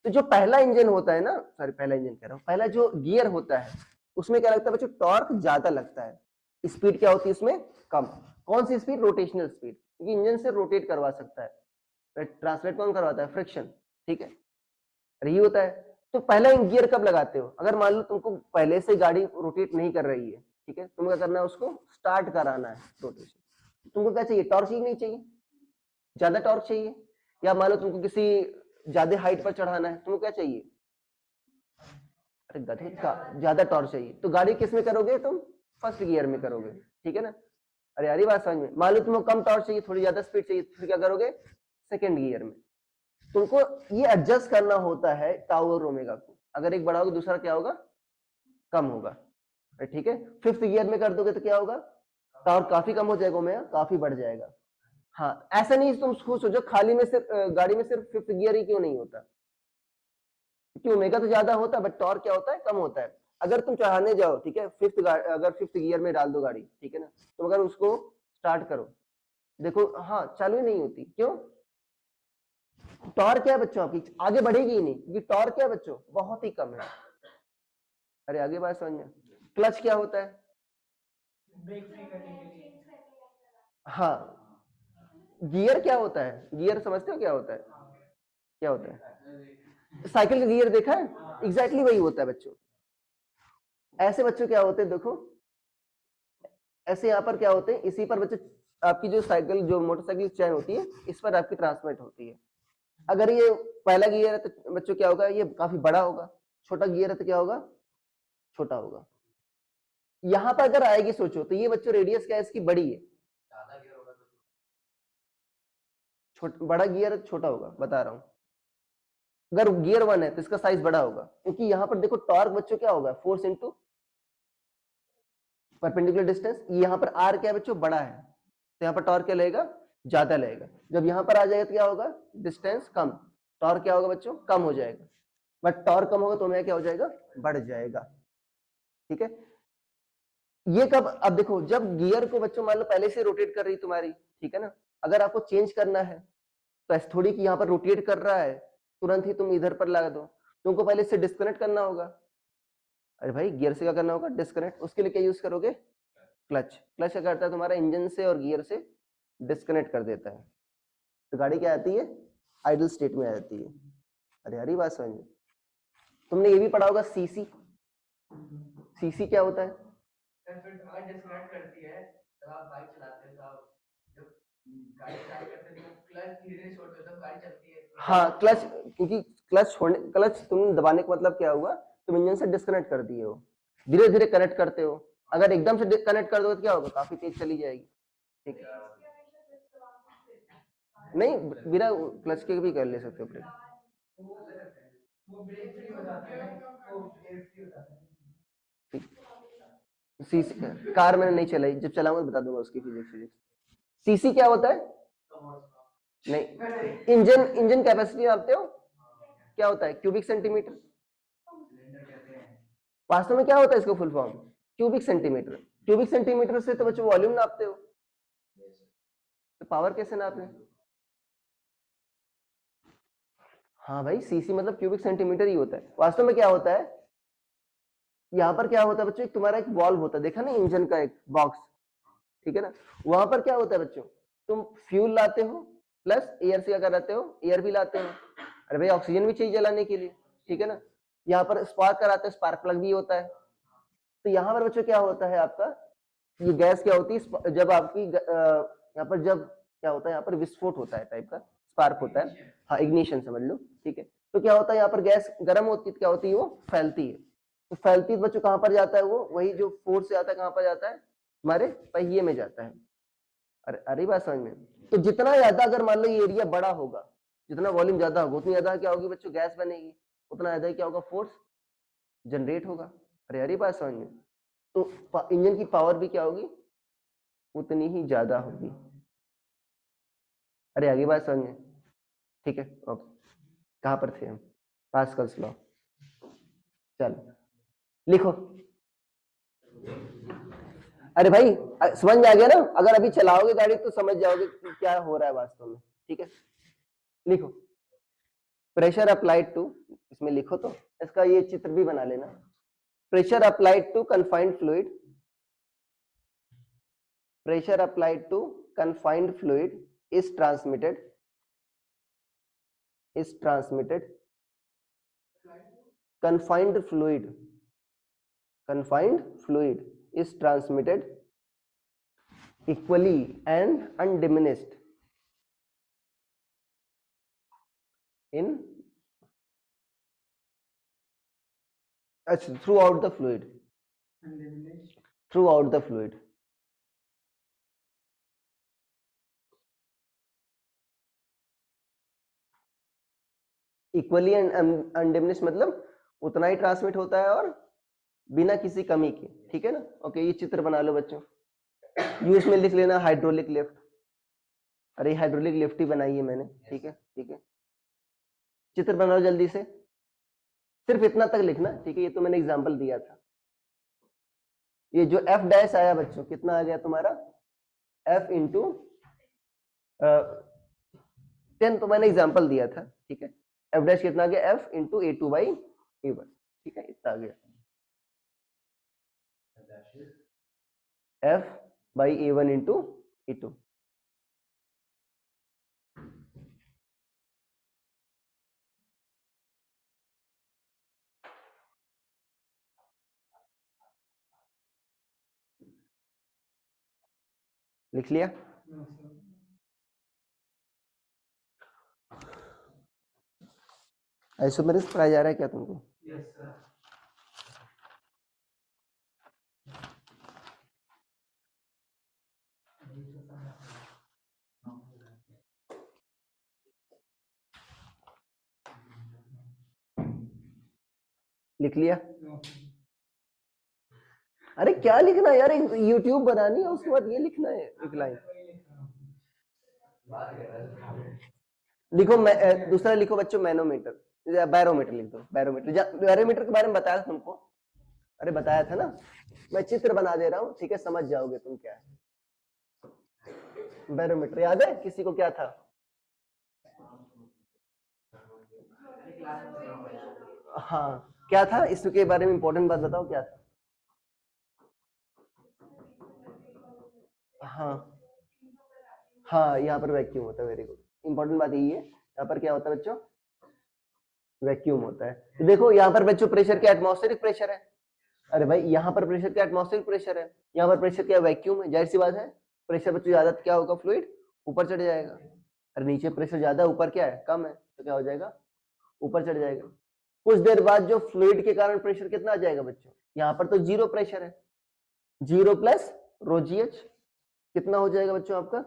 तो जो पहला इंजन होता है ना, सॉरी पहला इंजन कह रहा हूं, पहला जो गियर होता है उसमें क्या लगता है बच्चों, टॉर्क ज्यादा लगता है, स्पीड क्या होती है उसमें, कम। कौन सी स्पीड, रोटेशनल स्पीड, क्योंकि इंजन से रोटेट करवा सकता है, ट्रांसलेट कौन करवाता है, फ्रिक्शन। ठीक है, यही होता है। तो पहला गियर कब लगाते हो, अगर मान लो तुमको पहले से गाड़ी रोटेट नहीं कर रही है, ठीक है, तुम्हें क्या करना है, उसको स्टार्ट कराना है रोटेशन, तुमको क्या चाहिए, टॉर्क चाहिए नहीं चाहिए, ज्यादा टॉर्क चाहिए, या मान लो तुमको किसी ज्यादा हाइट पर चढ़ाना है, तुमको क्या चाहिए, अरे गधे का ज्यादा टॉर्क चाहिए, तो गाड़ी किस में करोगे तुम, फर्स्ट गियर में करोगे। ठीक है ना, अरे यार बात समझ में, मान लो तुमको कम टॉर्क चाहिए, थोड़ी ज्यादा स्पीड चाहिए, फिर क्या करोगे, सेकंड गियर में। तुमको ये एडजस्ट करना होता है टाउ और ओमेगा को, अगर एक बढ़ाओगे दूसरा क्या होगा, कम होगा। ठीक है, फिफ्थ गियर में कर दोगे तो क्या होगा, टॉर्क काफी कम हो जाएगा, ओमेगा काफी बढ़ जाएगा। हाँ, ऐसा नहीं तुम खुद सोचो खाली में सिर्फ गाड़ी में सिर्फ फिफ्थ गियर ही क्यों नहीं होता, क्योंकि ओमेगा तो ज्यादा होता है बट टॉर्क क्या होता है, कम होता है। अगर तुम चढ़ाने जाओ, ठीक है, अगर फिफ्थ गियर में डाल दो गाड़ी, ठीक है ना, तो अगर उसको स्टार्ट करो, देखो हाँ चालू ही नहीं होती, क्यों, टॉर्क क्या है बच्चों आपकी, आगे बढ़ेगी ही नहीं, क्योंकि टॉर्क क्या है बच्चों, बहुत ही कम है। अरे आगे बात समझ में, क्लच क्या होता है, हाँ, गियर क्या होता है, गियर समझते हो क्या होता है, क्या होता है, साइकिल का गियर देखा है, एग्जैक्टली वही होता है बच्चों। ऐसे बच्चों क्या होते हैं देखो, ऐसे यहाँ पर क्या होते हैं, इसी पर बच्चे आपकी जो साइकिल, जो मोटरसाइकिल चैन होती है, इस पर आपकी ट्रांसमिट होती है। अगर ये पहला गियर है तो बच्चों क्या होगा, ये काफी बड़ा होगा, छोटा गियर है तो क्या होगा, छोटा होगा। यहां पर अगर आएगी सोचो तो ये बच्चों रेडियस क्या है इसकी, बड़ी है, बड़ा गियर है छोटा होगा, बता रहा हूं। अगर गियर 1 है तो इसका साइज बड़ा होगा, क्योंकि यहां पर देखो टॉर्क बच्चों क्या होगा, फोर्स इंटू परपेंडिकुलर डिस्टेंस, यहाँ पर आर क्या है बच्चों, बड़ा है, तो यहाँ पर टॉर्क क्या लगेगा, ज्यादा लगेगा। जब यहाँ पर आ जाएगा तो क्या होगा, डिस्टेंस कम, टॉर्क क्या होगा बच्चों, कम हो जाएगा, बट टॉर्क कम होगा तो ओमेगा क्या हो जाएगा, बढ़ जाएगा। ठीक है, ये कब, अब देखो जब गियर को बच्चों मान लो पहले से रोटेट कर रही तुम्हारी, ठीक है ना, अगर आपको चेंज करना है तो ऐसे थोड़ी कि यहाँ पर रोटेट कर रहा है तुरंत ही तुम इधर पर लगा दो, तुमको पहले से डिस्कनेक्ट करना होगा। अरे भाई गियर से क्या करना होगा, डिस्कनेक्ट, उसके लिए क्या यूज करोगे, क्लच। क्लच क्या करता है, तुम्हारा इंजन से और गियर से डिस्कनेक्ट कर देता है, तो गाड़ी क्या आती है, आइडल स्टेट में आ जाती है। अरे यार बात समझ में, तुमने ये भी पढ़ा होगा सीसी, सीसी क्या होता है, डिस्कनेक्ट करती है जब आप बाइक चलाते हैं, तो आप जब गाड़ी स्टार्ट करते हैं तो क्लच धीरे धीरे छोड़ते हो तब गाड़ी चलती है, हाँ क्लच, क्योंकि क्लच तुम दबाने का मतलब क्या हुआ, तुम इंजन से डिस्कनेक्ट कर दिए हो, धीरे धीरे कनेक्ट करते हो, अगर एकदम से कनेक्ट कर दो तो क्या होगा, काफी तेज चली जाएगी। ठीक है, नहीं बिना क्लच के भी कर ले सकते हो ब्रेक। सीसी कार मैंने नहीं चलाई, जब चलाऊंगा तो बता दूंगा उसकी फिजिक्स। सीसी क्या होता है? नहीं, इंजन इंजन कैपेसिटी नापते हो, क्या होता है? Cubic centimetre. वास्तव में क्या होता है इसका full form? Cubic centimetre. Cubic centimetre से तो बच्चों वॉल्यूम नापते हो, तो पावर कैसे नाप रहे? हाँ भाई, सीसी मतलब क्यूबिक सेंटीमीटर ही होता है। वास्तव में क्या होता है, यहाँ पर क्या होता है बच्चों, एक तुम्हारा एक वॉल्व होता है, देखा ना इंजन का एक बॉक्स, ठीक है ना, वहां पर क्या होता है बच्चों, तुम फ्यूल लाते हो प्लस एयर से क्या कराते हो, एयर भी लाते हो, अरे भाई ऑक्सीजन भी चाहिए जलाने के लिए, ठीक है ना, यहाँ पर स्पार्क कराते हो, स्पार्क प्लग भी होता है। तो यहाँ पर बच्चों क्या होता है आपका, ये गैस क्या होती है, जब आपकी यहाँ पर जब क्या होता है, यहाँ पर विस्फोट होता है टाइप का, स्पार्क होता है, हाँ इग्निशन समझ लो, ठीक है। तो क्या होता है, यहाँ पर गैस गर्म होती है, क्या होती है, वो फैलती है, तो फैलती है बच्चों कहाँ पर जाता है, वो वही जो फोर्स से आता है, कहाँ पर जाता है, हमारे पहिए में जाता है। अरे अरे बात समझ में, तो जितना ज्यादा अगर मान लो ये एरिया बड़ा होगा, जितना वॉल्यूम ज्यादा होगा, उतनी ज्यादा क्या होगी बच्चों, गैस बनेगी, उतना ज्यादा क्या होगा, फोर्स जनरेट होगा। अरे अरे बात समझ में, तो इंजन की पावर भी क्या होगी, उतनी ही ज्यादा होगी। अरे आगे बात समझ में, ठीक है, ओके। कहाँ पर थे हम? पास्कल्स लॉ, चलो लिखो। अरे भाई समझ में आ गया ना, अगर अभी चलाओगे गाड़ी तो समझ जाओगे कि क्या हो रहा है वास्तव में, ठीक है। लिखो, प्रेशर अप्लाइड टू, इसमें लिखो तो, इसका ये चित्र भी बना लेना। Pressure applied to confined fluid, pressure applied to confined fluid is transmitted confined fluid is transmitted equally and undiminished in throughout the fluid, equally and undiminished मतलब उतना ही ट्रांसमिट होता है और बिना किसी कमी के, ठीक है ना। ओके, ये चित्र बना लो बच्चों, यूएस में लिख लेना हाइड्रोलिक लिफ्ट। अरे हाइड्रोलिक लिफ्ट ही बनाई है मैंने, ठीक है ठीक है। चित्र बनाओ जल्दी से, सिर्फ इतना तक लिखना, ठीक है, ये तो मैंने एग्जांपल दिया था। ये जो एफ डैश आया बच्चों, कितना आ गया तुम्हारा, एफ इंटू 10, तो मैंने एग्जांपल दिया था, ठीक है। एफ डैश कितना आ गया, F into A2 by A1, ठीक है, इतना आ गया, F by A1 into A2। लिख लिया? आइसोमेरिक पढ़ाया जा रहा है क्या तुमको? लिख लिया? अरे क्या लिखना है यार, यूट्यूब बनानी है, उसके बाद ये लिखना है एक लाइन। लिखो, दूसरा लिखो बच्चों, मैनोमीटर, बैरोमीटर लिख दो, बैरोमीटर के बारे में बताया था तुमको, अरे बताया था ना, मैं चित्र बना दे रहा हूँ, ठीक है, समझ जाओगे तुम क्या है। बैरोमीटर याद है किसी को, क्या था? हाँ क्या था, इसके बारे में इंपॉर्टेंट बात बताओ, क्या था? हाँ हाँ, यहाँ पर वैक्यूम होता है, वेरी गुड, इंपॉर्टेंट बात यही है, यहाँ पर क्या होता है बच्चों, वैक्यूम होता है। तो देखो यहाँ पर बच्चों प्रेशर क्या, एटमॉस्फेरिक प्रेशर है, अरे भाई यहाँ पर प्रेशर क्या, एटमॉस्फेरिक प्रेशर है, यहाँ पर प्रेशर क्या, वैक्यूम है, जाहिर सी बात है, प्रेशर बच्चों ज्यादा क्या होगा, फ्लूइड ऊपर चढ़ जाएगा, अरे नीचे प्रेशर ज्यादा, ऊपर क्या है, कम है, तो क्या हो जाएगा, ऊपर चढ़ जाएगा। कुछ देर बाद जो फ्लूइड के कारण प्रेशर कितना आ जाएगा बच्चों, यहाँ पर तो 0 प्रेशर है, 0 प्लस रो जी एच कितना हो जाएगा बच्चों आपका,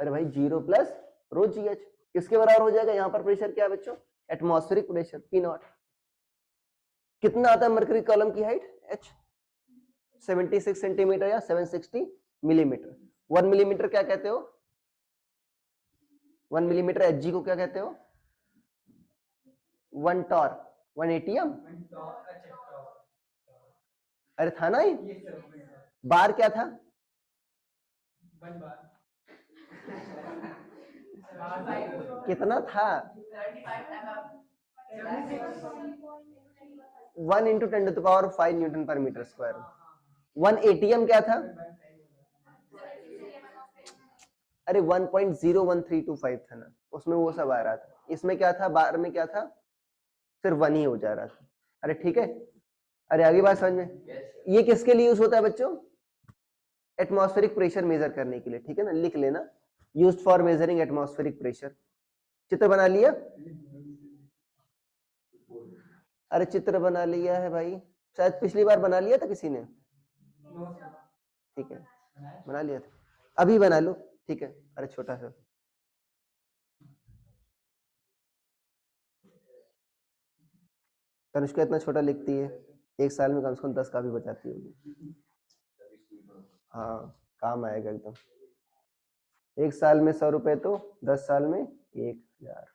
अरे भाई 0 प्लस रो जी एच किसके बराबर हो जाएगा, यहाँ पर प्रेशर क्या है बच्चों, एटमॉस्फेरिक प्रेशर पी नॉट। कितना आता है मरकरी कॉलम की हाइट एच, 76 सेंटीमीटर या 760 मिलीमीटर। 1 मिलीमीटर क्या कहते हो, 1 मिलीमीटर एच जी को क्या कहते हो, 1 टॉर, 1 एटीएम। अरे था ना ये, बार क्या था, कितना था, 1 इंटू 10⁵ न्यूटन पर मीटर स्क्वायर। 1 एटीएम क्या था, अरे 1.01325 था ना, उसमें वो सब आ रहा था, इसमें क्या था, बार में क्या था, सिर्फ 1 ही हो जा रहा था। अरे ठीक है, अरे आगे बात समझ में, ये किसके लिए यूज होता है बच्चों, एटमॉस्फेरिक प्रेशर मेजर करने के लिए, ठीक है ना, लिख लेना, used for measuring atmospheric pressure. चित्र बना लिया, अरे चित्र बना लिया है भाई, शायद पिछली बार बना लिया था किसी ने, ठीक है बना लिया था, अभी बना लो, ठीक है। अरे छोटा सा, तनुष्का इतना छोटा लिखती है, एक साल में कम से कम 10 कापी बचाती होगी। हाँ काम आएगा एकदम, एक साल में 100 रुपए तो 10 साल में 1000।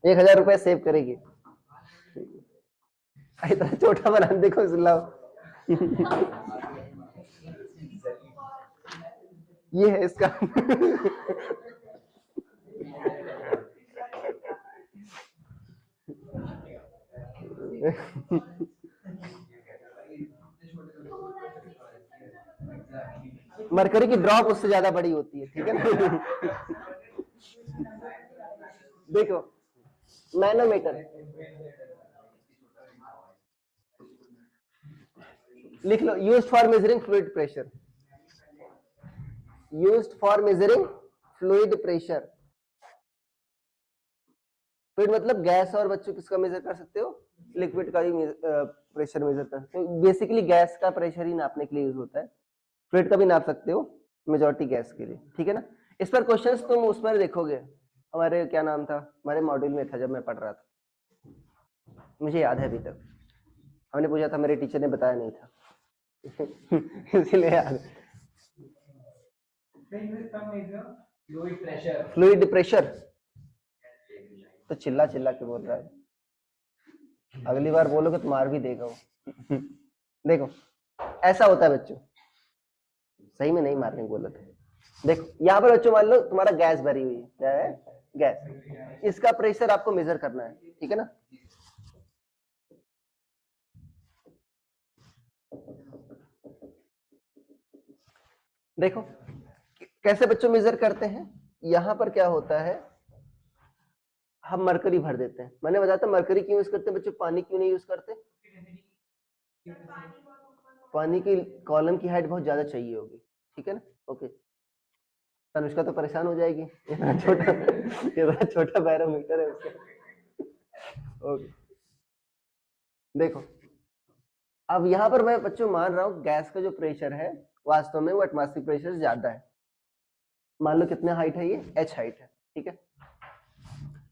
₹1000 सेव करेगी, इतना छोटा बना देखो लाओ। ये है इसका। मरकरी की ड्रॉप उससे ज्यादा बड़ी होती है, ठीक है ना। देखो मैनोमीटर, लिख लो, used for measuring fluid pressure, used for measuring fluid pressure. Fluid मतलब गैस, और बच्चों किसका मेजर कर सकते हो, लिक्विड का भी प्रेशर मेजर कर सकते हो। बेसिकली गैस का प्रेशर ही नापने के लिए यूज होता है, फ्लूइड का भी नाप सकते हो, मेजॉरिटी गैस के लिए, ठीक है ना। इस पर क्वेश्चंस तुम उसमें देखोगे, हमारे क्या नाम था, हमारे मॉड्यूल में था जब मैं पढ़ रहा था, मुझे याद है अभी तक, हमने पूछा था, मेरे टीचर ने बताया नहीं था। इसलिए याद, फ्लूइड प्रेशर तो चिल्ला चिल्ला के बोल रहा है, अगली बार बोलोगे तो मार भी देगा वो। देखो ऐसा होता है बच्चों, सही में नहीं मारने बोला था। देखो यहाँ पर बच्चों मान लो तुम्हारा गैस भरी हुई है, क्या है, गैस, इसका प्रेशर आपको मेजर करना है, ठीक है ना। देखो कैसे बच्चों मेजर करते हैं, यहाँ पर क्या होता है, हम मरकरी भर देते हैं, मैंने बताया था मरकरी क्यों यूज करते हैं बच्चों, पानी क्यों नहीं यूज करते, पानी की कॉलम की हाइट बहुत ज्यादा चाहिए होगी, ठीक है ना। ओके, तनुष्का तो परेशान हो जाएगी, इतना छोटा बैरोमीटर है उसका। ओके देखो, अब यहाँ पर मैं बच्चों मान रहा हूँ गैस का जो प्रेशर है वास्तव में वो एटमॉस्फेरिक प्रेशर से ज्यादा है, मान लो कितने हाइट है, ये एच हाइट है, ठीक है।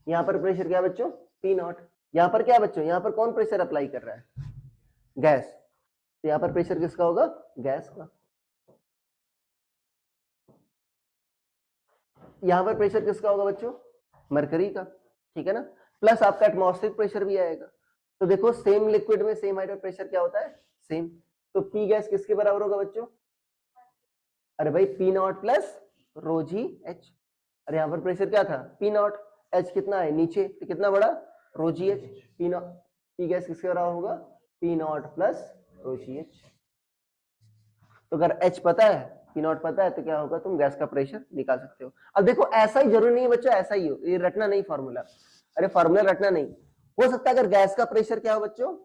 यहाँ पर प्रेशर क्या है बच्चों, पी नॉट। यहाँ पर क्या है बच्चों, यहाँ पर कौन प्रेशर अप्लाई कर रहा है, गैस, तो यहाँ पर प्रेशर किसका होगा, गैस का। यहाँ पर प्रेशर किसका होगा बच्चों, मरकरी का, ठीक है ना, प्लस आपका एटमॉस्फेरिक प्रेशर भी आएगा। तो देखो सेम लिक्विड में सेम हाइट और प्रेशर क्या होता है, सेम, तो पी गैस किसके बराबर होगा बच्चों, अरे भाई P naught plus rho G H. अरे यहाँ पर प्रेशर क्या था, पी नॉट, एच कितना है नीचे, तो कितना बड़ा, rho G H, P naught, P gas किसके बराबर होगा, P naught plus rho G H. तो अगर एच पता है, पी नॉट पता है, तो क्या होगा, तुम गैस का प्रेशर निकाल सकते हो। अब देखो ऐसा ही जरूरी नहीं है बच्चों, ऐसा ही हो, ये रटना नहीं फॉर्मूला, अरे फॉर्मूला रटना नहीं, हो सकता है अगर गैस का प्रेशर क्या हो बच्चों,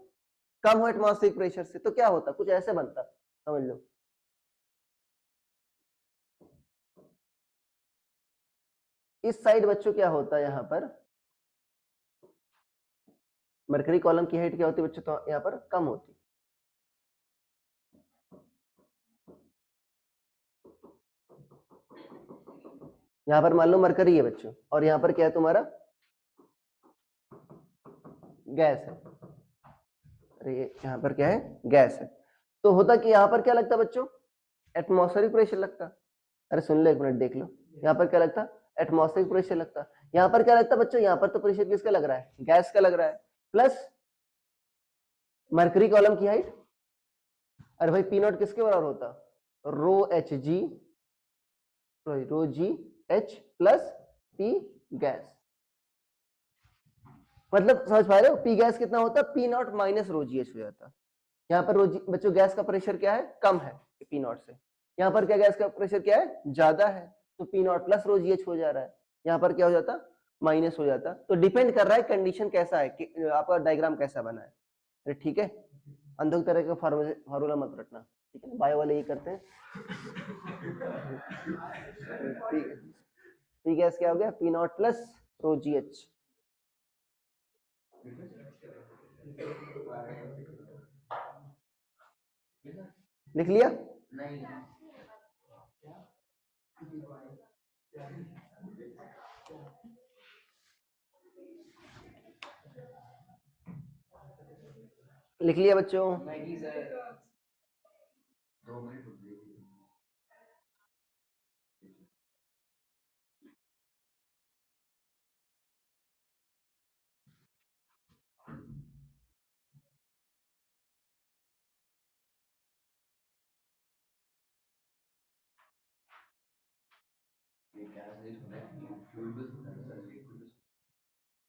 कम हो एटमॉस्फेरिक प्रेशर से, तो क्या होता, कुछ ऐसे बनता, समझ लो, इस साइड बच्चों क्या होता है, यहाँ पर मरकरी कॉलम की हाइट क्या होती है बच्चों, तो यहाँ पर कम होती है। यहाँ पर मान लो मरकरी है बच्चों, और यहाँ पर क्या है तुम्हारा, गैस है। अरे यहाँ पर क्या है, गैस है। तो होता कि यहाँ पर क्या लगता बच्चों, एटमॉस्फेरिक प्रेशर लगता। अरे सुन लो एक मिनट, देख लो, यहाँ पर क्या लगता, एटमॉस्फेरिक प्रेशर लगता। यहाँ पर क्या लगता बच्चों, यहाँ पर तो प्रेशर किसका लग रहा है, गैस का लग रहा है, प्लस मरकरी कॉलम की हाइट। अरे भाई पी नॉट किसके बराबर होता, rho H G, rho G H plus P gas. मतलब समझ पा रहे हो, पी गैस कितना होता है, P not minus rho G H हो जाता। यहाँ पर रो जी बच्चों गैस का प्रेशर क्या है, कम है पी नॉट से। यहाँ पर क्या गैस का प्रेशर क्या है, ज्यादा है, तो P naught plus rho G H हो जा रहा है। यहाँ पर क्या हो जाता, माइनस हो जाता। तो डिपेंड कर रहा है कंडीशन कैसा है कि आपका डायग्राम कैसा बना है। अरे ठीक है, अंधों की तरह का फार्मूला मत रखना, ठीक है, बायो वाले ये करते हैं। ठीक है, पी गैस क्या हो गया, P naught plus rho G H. लिख लिया, लिख लिया बच्चों।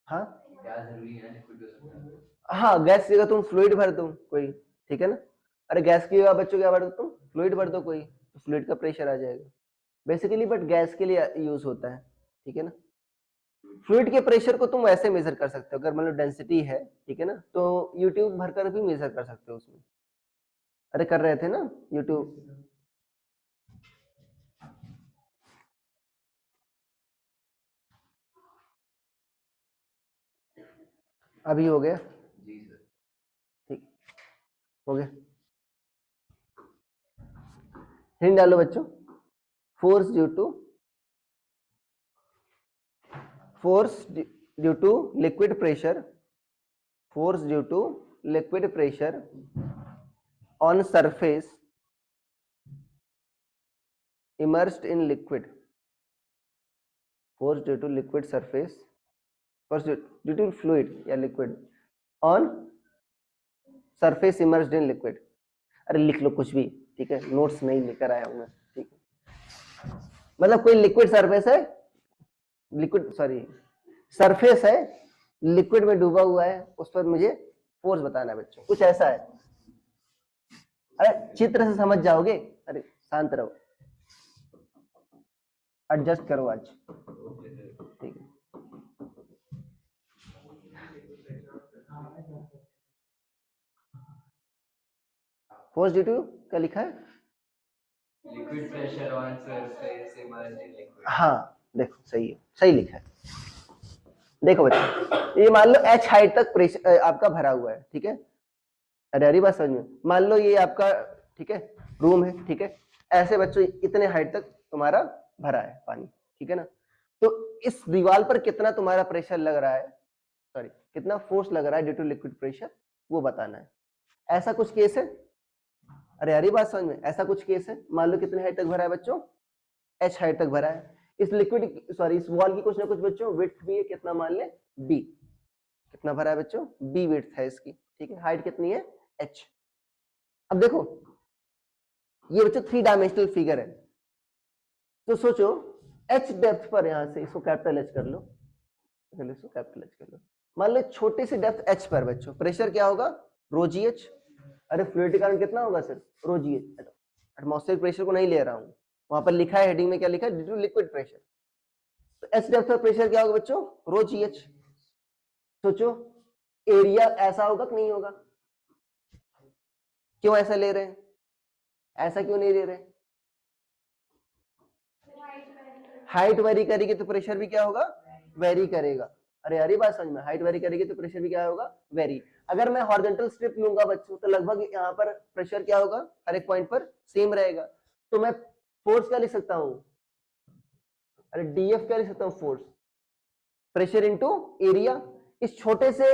हाँ हाँ, गैस की जगह तुम फ्लूइड भर दो कोई, ठीक है ना। अरे गैस की जगह बच्चों क्या भर दो तुम, फ्लूइड भर दो कोई, तो फ्लूइड का प्रेशर आ जाएगा बेसिकली, बट गैस के लिए यूज होता है, ठीक है ना। फ्लूइड के प्रेशर को तुम वैसे मेजर कर सकते हो, अगर मतलब डेंसिटी है, ठीक है ना, तो यूट्यूब भरकर भी मेजर कर सकते हो उसमें। अरे कर रहे थे ना यूट्यूब। अभी हो गया, ठीक हो गया। हिंट डालो बच्चों, force due to liquid pressure, force due to liquid pressure on surface immersed in liquid, force due to liquid surface, force due to fluid या liquid on surface immersed in liquid। अरे लिख लो कुछ भी, ठीक है, notes नहीं लेकर आया हूं मैं, ठीक है। मतलब कोई लिक्विड सरफेस है, लिक्विड सॉरी सरफेस है, लिक्विड में डूबा हुआ है, उस पर मुझे फोर्स बताना है बच्चों, कुछ ऐसा है। अरे चित्र से समझ जाओगे, अरे शांत रहो, एडजस्ट करो आज, ठीक है। फोर्स ड्यू टू क्या लिखा है, liquid pressure on surface emerged in liquid. हाँ देखो सही है, सही लिखा है। देखो बच्चों, ये मान लो h हाइट तक प्रेशर आपका भरा हुआ है, ठीक है। अरे अरे बात समझ में, मान लो ये आपका, ठीक है, रूम है, ठीक है, ऐसे बच्चों इतने हाइट तक तुम्हारा भरा है पानी, ठीक है ना। तो इस दीवार पर कितना तुम्हारा प्रेशर लग रहा है, सॉरी कितना फोर्स लग रहा है ड्यू टू लिक्विड प्रेशर, वो बताना है। ऐसा कुछ केस है, अरे यार ये बात समझ में, ऐसा कुछ केस है, मान लो कितने हाइट तक भरा है बच्चों, h हाइट तक भरा है। इस लिक्विड सॉरी इस वॉल की कुछ ना कुछ बच्चों विड्थ भी है, कितना मान ले b, कितना भरा है बच्चों, b विड्थ है इसकी, ठीक है, हाइट कितनी है h। अब देखो ये बच्चों 3 डायमेंशनल फिगर है, तो सोचो h डेप्थ पर, यहां से इसको कैपिटल h कर लो, इसको कैपिटल h कर लो। मान लो छोटे से डेप्थ h पर बच्चों प्रेशर क्या होगा, रो जी एच। अरे फ्लूइड के कारण कितना होगा सर, रो जी एच, एटमॉस्फेरिक प्रेशर को नहीं ले रहा हूं, वहां पर लिखा है हेडिंग में, क्या लिखा है, ड्यू टू लिक्विड प्रेशर। तो एच डेप्थ पर प्रेशर क्या होगा बच्चों, रो जी एच। सोचो एरिया ऐसा होगा कि नहीं होगा, क्यों ऐसा ले रहे हैं, ऐसा क्यों नहीं ले रहे, हाइट वेरी करेगी तो प्रेशर भी क्या होगा, वेरी करेगा। अरे यार ये बात समझ में, हाइट वेरी करेगी तो प्रेशर भी क्या होगा, वेरी। अगर मैं हॉरिजॉन्टल स्ट्रिप लूंगा बच्चों तो लगभग यहाँ पर प्रेशर क्या होगा, हर एक पॉइंट पर सेम रहेगा। तो मैं फोर्स क्या लिख सकता हूँ, अरे डीएफ क्या लिख सकता हूँ, फोर्स प्रेशर इनटू एरिया। इस छोटे से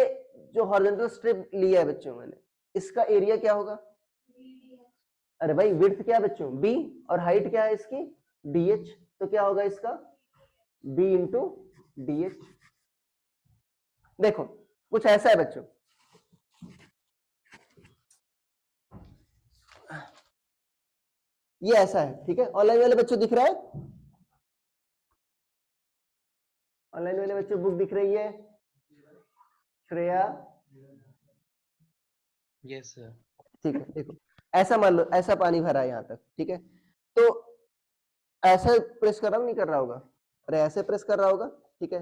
जो हॉरिजॉन्टल स्ट्रिप लिया है बच्चों मैंने, इसका एरिया क्या होगा, अरे भाई विड्थ क्या है बच्चों, बी, और हाइट क्या है इसकी, डीएच। तो क्या होगा इसका, बी इंटू डीएच। देखो कुछ ऐसा है बच्चों, ये ऐसा है, ठीक है। ऑनलाइन वाले बच्चों दिख रहा है, ऑनलाइन वाले बच्चों बुक दिख रही है, श्रेया, यस सर। ठीक है। देखो ऐसा मान लो, ऐसा पानी भरा है यहाँ तक, ठीक है। तो ऐसा प्रेस कर रहा हूँ, नहीं कर रहा होगा, अरे ऐसे प्रेस कर रहा होगा, ठीक है।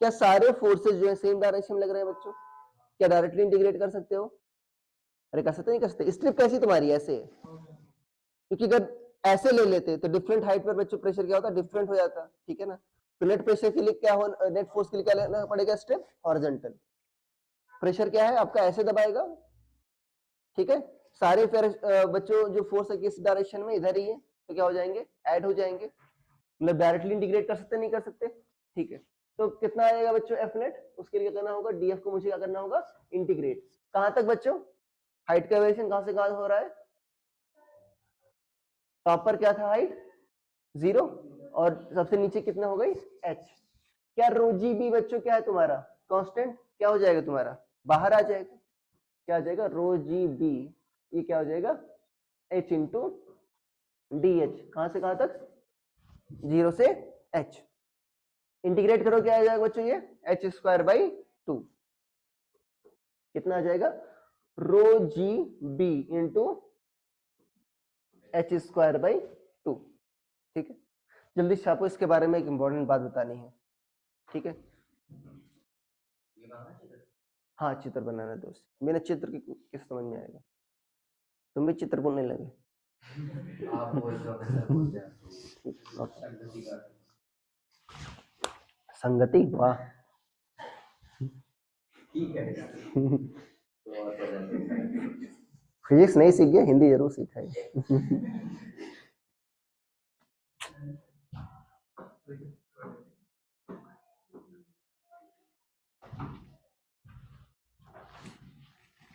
क्या सारे फोर्सेस जो है सेम डायरेक्शन में लग रहे हैं बच्चों, क्या डायरेक्टली इंटीग्रेट कर सकते हो, अरे कर सकते नहीं कर सकते। स्ट्रिप कैसी तुम्हारी ऐसे है, क्योंकि अगर ऐसे ले लेते तो डिफरेंट हाइट पर बच्चों प्रेशर क्या होता, डिफरेंट हो जाता, ठीक है ना। तो नेट प्रेशर के लिए क्या हो, नेट फोर्स के लिए क्या लेना पड़ेगा, स्ट्रिप हॉरिजॉन्टल। प्रेशर क्या है आपका, ऐसे दबाएगा, ठीक है। सारे फिर बच्चों जो फोर्स है किस डायरेक्शन में, इधर ही है, तो क्या हो जाएंगे, ऐड हो जाएंगे। मतलब डायरेक्टली इंटीग्रेट कर सकते नहीं कर सकते, ठीक है। तो कितना आएगा बच्चों एफ नेट, उसके लिए क्या करना होगा, डीएफ को मुझे क्या करना होगा, इंटीग्रेट। कहां तक बच्चों, हाइट का वेरिएशन कहां से कहां हो रहा है, टॉप पर क्या था हाइट 0, और सबसे नीचे कितना हो गई h। क्या रो जी बी बच्चों क्या है तुम्हारा, कांस्टेंट, क्या हो जाएगा तुम्हारा, बाहर आ जाएगा, क्या आ जाएगा, रो जी बी, ये क्या हो जाएगा, h इंटू डी एच। कहां से कहां तक, 0 से h। इंटीग्रेट करो क्या आ जाएगा बच्चों, ये h स्क्वायर बाई 2, कितना आ जाएगा, rho G B into H square by 2, ठीक है। जल्दी से आपको इसके बारे में एक इंपॉर्टेंट बात बतानी है, ठीक है। हाँ चित्र बनाना है दोस्त, मेरा चित्र की किस समझ में आएगा, तुम भी चित्र बोलने लगे। संगति, वाह फिजिक्स नहीं सीख गया, हिंदी जरूर सीखा है।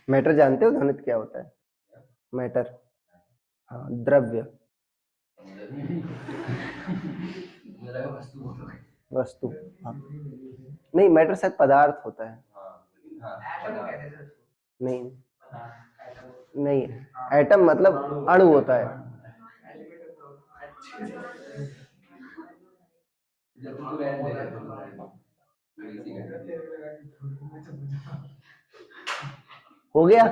मैटर जानते हो घनित क्या होता है, मैटर, हाँ द्रव्य, वस्तु, हाँ नहीं मैटर शायद पदार्थ होता है, नहीं नहीं, एटम मतलब अणु होता है। हो गया,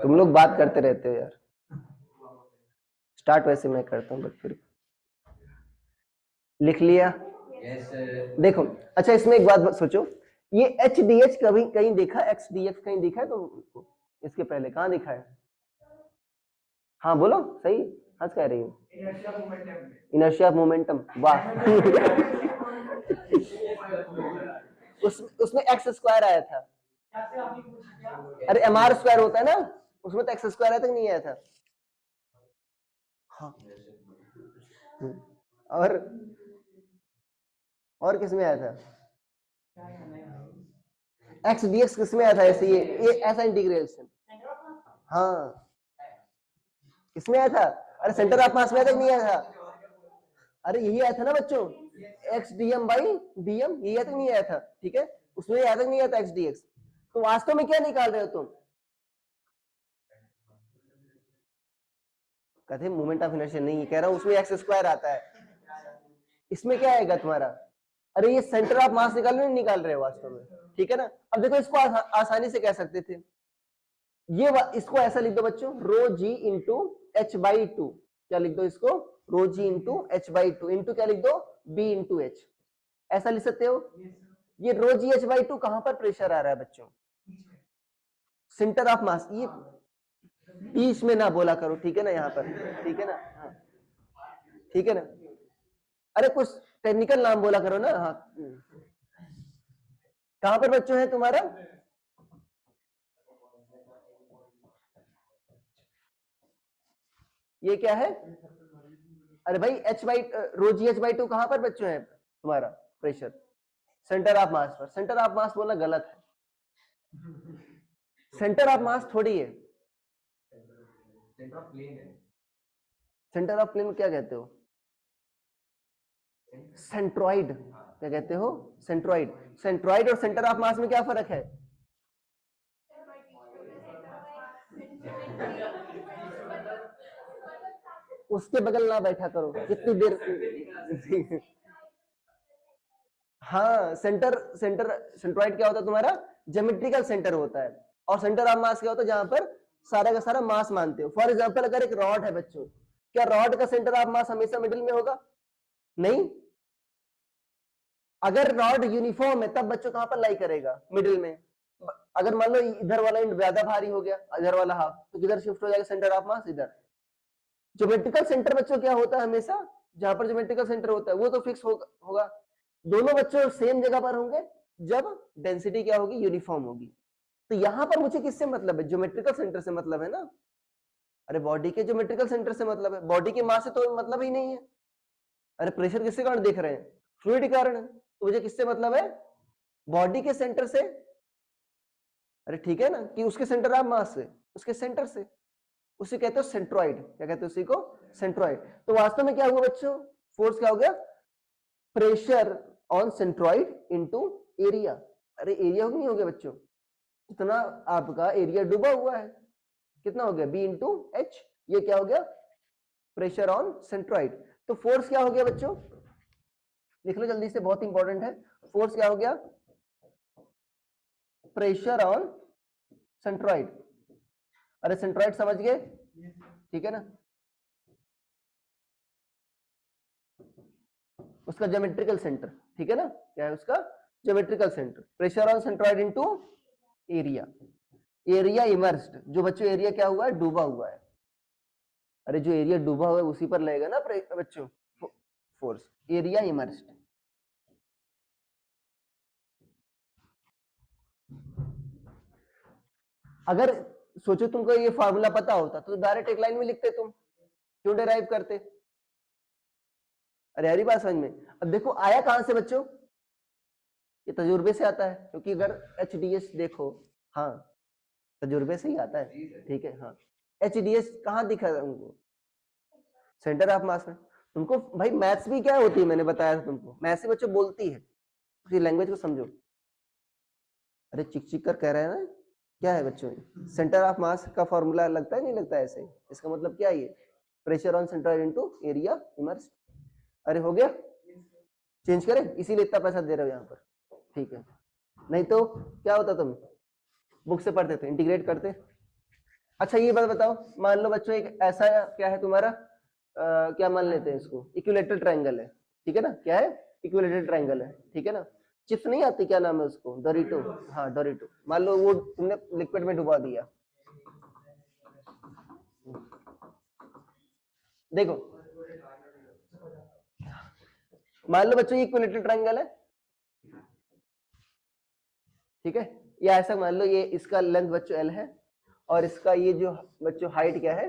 तुम लोग बात करते रहते हो यार। स्टार्ट वैसे मैं करता हूँ, बट फिर लिख लिया। देखो अच्छा इसमें एक बात सोचो, ये एच डी एच कभी कहीं देखा, एक्स डी एक्स कहीं देखा है तुमको, इसके पहले कहाँ देखा है, हाँ बोलो सही, हंस कह रही हूँ, इनर्शिया ऑफ मोमेंटम, वाह। उसमें एक्स स्क्वायर आया था, अरे एम आर स्क्वायर होता है ना, उसमें तो एक्स स्क्वायर आया तक नहीं आया था, हाँ। और किस में आया था, एक्स डी एक्स किस में आया था, ऐसे ये ऐसा इंटीग्रेशन, हाँ किसमें आया था, अरे सेंटर ऑफ मास में तक नहीं आया था, अरे यही आया था ना बच्चों, एक्स डीएम बाई डीएम, यही आया तक नहीं आया था, ठीक है। उसमें आया तक नहीं आया था एक्स डीएक्स। तो वास्तव में क्या निकाल रहे हो तुम, कहते हैं मोमेंट ऑफ इनर्शिया, नहीं कह रहा हूं उसमें एक्स स्क्वायर आता है, इसमें क्या आएगा तुम्हारा, अरे ये सेंटर ऑफ मास निकाल रहे हो, नहीं निकाल रहे हो वास्तव में, ठीक है ना। अब देखो इसको आसानी से कह सकते थे, ये इसको ऐसा लिख दो बच्चों, rho G into H by two, क्या लिख दो इसको, rho G into H by two, into क्या लिख दो, बी इंटू एच, ऐसा लिख सकते हो। ये रो जी एच बाई टू कहां पर प्रेशर आ रहा है बच्चों, सेंटर ऑफ मास, ये बीच में ना बोला करो, ठीक है ना, यहाँ पर, ठीक है ना, हाँ। ठीक है ना। अरे कुछ टेक्निकल नाम बोला करो ना। हाँ, कहां पर बच्चों है तुम्हारा? ये क्या है? अरे भाई रो जी एच बाई 2 कहां पर बच्चों है तुम्हारा प्रेशर? सेंटर ऑफ मास पर। सेंटर ऑफ मास बोलना गलत है, सेंटर ऑफ मास थोड़ी है। सेंटर ऑफ प्लेन क्या कहते हो? सेंट्रॉइड। क्या कहते हो? सेंट्रॉइड। सेंट्रॉइड और सेंटर ऑफ मास में क्या फर्क है? उसके बगल ना बैठा करो कितनी देर। हाँ, सेंटर सेंटर सेंट्रॉइड क्या होता है तुम्हारा? ज्योमेट्रिकल सेंटर होता है। और सेंटर ऑफ मास क्या होता है? जहां पर सारा का सारा मास मानते हो। फॉर एग्जांपल अगर एक रॉड है बच्चों, क्या रॉड का सेंटर ऑफ मास हमेशा मिडिल में होगा? नहीं। अगर रॉड यूनिफॉर्म है तब बच्चों कहां पर लाई करेगा? मिडिल में। अगर मान लो इधर वाला एंड ज्यादा भारी हो गया, इधर वाला हाफ, तो किधर शिफ्ट हो जाएगा सेंटर ऑफ मास? इधर। ज्योमेट्रिकल सेंटर बच्चों क्या होता है? हमेशा जहां पर ज्योमेट्रिकल सेंटर होता है वो तो फिक्स होगा। दोनों बच्चों सेम जगह पर होंगे जब डेंसिटी क्या होगी? यूनिफॉर्म होगी। तो यहां पर मुझे किससे मतलब है? ज्योमेट्रिकल सेंटर से मतलब है ना। अरे बॉडी के ज्योमेट्रिकल सेंटर से मतलब है, बॉडी के मास से तो मतलब ही नहीं है। अरे प्रेशर किसके कारण देख रहे हैं? फ्लूइड के कारण। तो मुझे किससे मतलब है? बॉडी के सेंटर से। अरे ठीक है ना, कि उसके सेंटर ऑफ मास से, उसके सेंटर से। उसे कहते हो सेंट्रॉइड। क्या कहते हैं उसी को? सेंट्रॉइड। तो वास्तव में क्या हुआ बच्चों? फोर्स क्या हो गया? Pressure on centroid into area. अरे एरिया नहीं हो गया बच्चों, इतना आपका एरिया डूबा हुआ है, कितना हो गया? B into H. ये क्या हो गया? Pressure on centroid. तो फोर्स क्या हो गया बच्चों? लिख लो जल्दी से, बहुत इंपॉर्टेंट है। फोर्स क्या हो गया? Pressure on centroid. अरे सेंट्रॉइड समझ गए? ठीक है ना। उसका ज्योमेट्रिकल सेंटर, ठीक है ना। क्या है उसका? Geometrical centre. Pressure on centroid into area. Area immersed, जो बच्चों एरिया क्या हुआ है? डूबा हुआ है। अरे जो एरिया डूबा हुआ है उसी पर लगेगा ना बच्चों फोर्स। Area immersed. अगर सोचो तुमको ये फार्मूला पता होता तो डायरेक्ट एक लाइन में लिखते तुम, क्यों डिराइव करते? अरे यारी बात समझ में। अब देखो आया कहां से बच्चों? ये तजुर्बे से आता है, क्योंकि अगर एच डी एस देखो, हाँ तजुर्बे से ही आता है, ठीक है। हाँ, एच डी एस कहाँ दिखा तुमको? सेंटर ऑफ मास में। तुमको भाई मैथ्स भी क्या होती है मैंने बताया था तुमको, मैथ्स बच्चों बोलती है, उसी लैंग्वेज को समझो। अरे चिक चिक कर कह रहे हैं ना, क्या है बच्चों? सेंटर ऑफ मास का फॉर्मूला लगता है नहीं लगता है ऐसे? इसका मतलब क्या है? ये pressure on centroid into area immersed. अरे हो गया, चेंज करें, इसीलिए इतना पैसा दे रहे हो यहाँ पर, ठीक है। नहीं तो क्या होता, तुम बुक से पढ़ते थे, इंटीग्रेट करते। अच्छा ये बात बताओ, मान लो बच्चों एक ऐसा क्या है तुम्हारा, क्या मान लेते हैं इसको? इक्विलेटरल ट्रायंगल है, ठीक है ना। क्या है? इक्विलेटरल ट्रायंगल है, ठीक है ना। चिप्स नहीं आती, क्या नाम है उसको? डोरिटो। हाँ डोरिटो। मान लो वो तुमने लिक्विड में डुबा दिया, देखो मान लो बच्चों ये इक्विलेटरल ट्रायंगल है, ठीक है। या ऐसा मान लो ये इसका लेंथ बच्चों एल है और इसका ये जो बच्चों हाइट क्या है?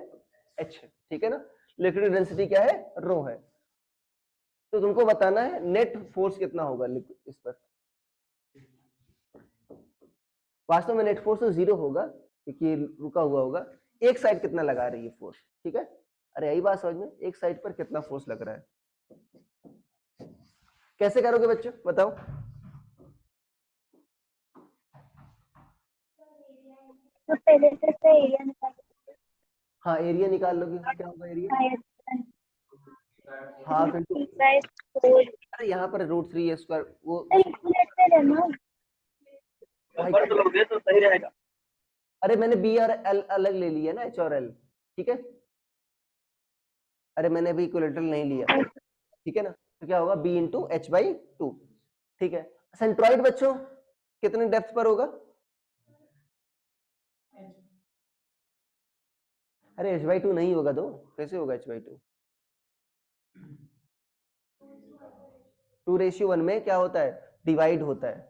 एच है, ठीक है ना। लिक्विड डेंसिटी क्या है? रो है। तो तुमको बताना है नेट फोर्स कितना होगा इस पर। वास्तव में नेट फोर्स तो जीरो होगा क्योंकि रुका हुआ होगा। एक साइड कितना लगा रही है फोर्स, ठीक है। अरे यही बात समझ में, एक साइड पर कितना फोर्स लग रहा है। कैसे करोगे बच्चों बताओ? तो पहले से एरिया निकाल। हाँ एरिया निकाल लोगे, क्या होगा एरिया? हाफ इंटू, अरे यहाँ पर √3 स्क्वायर वो है ना। तो सही रहेगा। अरे मैंने बी और एल अलग ले लिया ना, एच और एल, ठीक है। अरे मैंने अभी इक्विलेटरल नहीं लिया, ठीक है ना। तो क्या होगा? बी इंटू एच बाई 2, ठीक है। सेंट्रॉइड बच्चों कितने डेप्थ पर होगा? अरे एच बाई 2 नहीं होगा, तो कैसे होगा एच बाई 2? 2:1 में क्या होता है, डिवाइड होता है।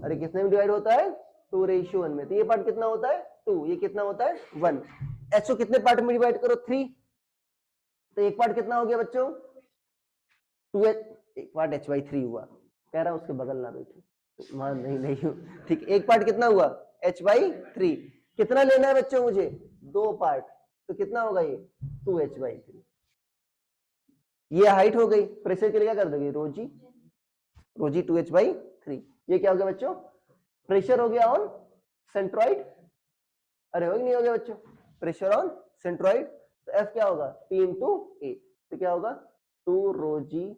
अरे कितने में डिवाइड होता है, 2:1 में। तो ये पार्ट कितना होता है 2, ये कितना होता है 1। एच को कितने पार्ट में डिवाइड करो 3, तो एक पार्ट कितना हो गया बच्चों 2h, एक पार्ट h/3 हुआ। कह रहा हूं उसके बगल ना बैठो, मान नहीं हूं, ठीक। एक पार्ट कितना हुआ h/3। कितना लेना है बच्चों मुझे, 2 पार्ट, तो कितना होगा ये 2h/3। ये हाइट हो गई। प्रेशर के लिए क्या कर दोगे, रोजी 2h/3। ये क्या हो गया बच्चों, प्रेशर हो गया ऑन सेंट्रॉइड। अरे हो नहीं हो गया बच्चों, प्रेशर ऑन सेंट्रॉइड। तो F क्या होगा P इंटू ए, तो क्या होगा 2 ρg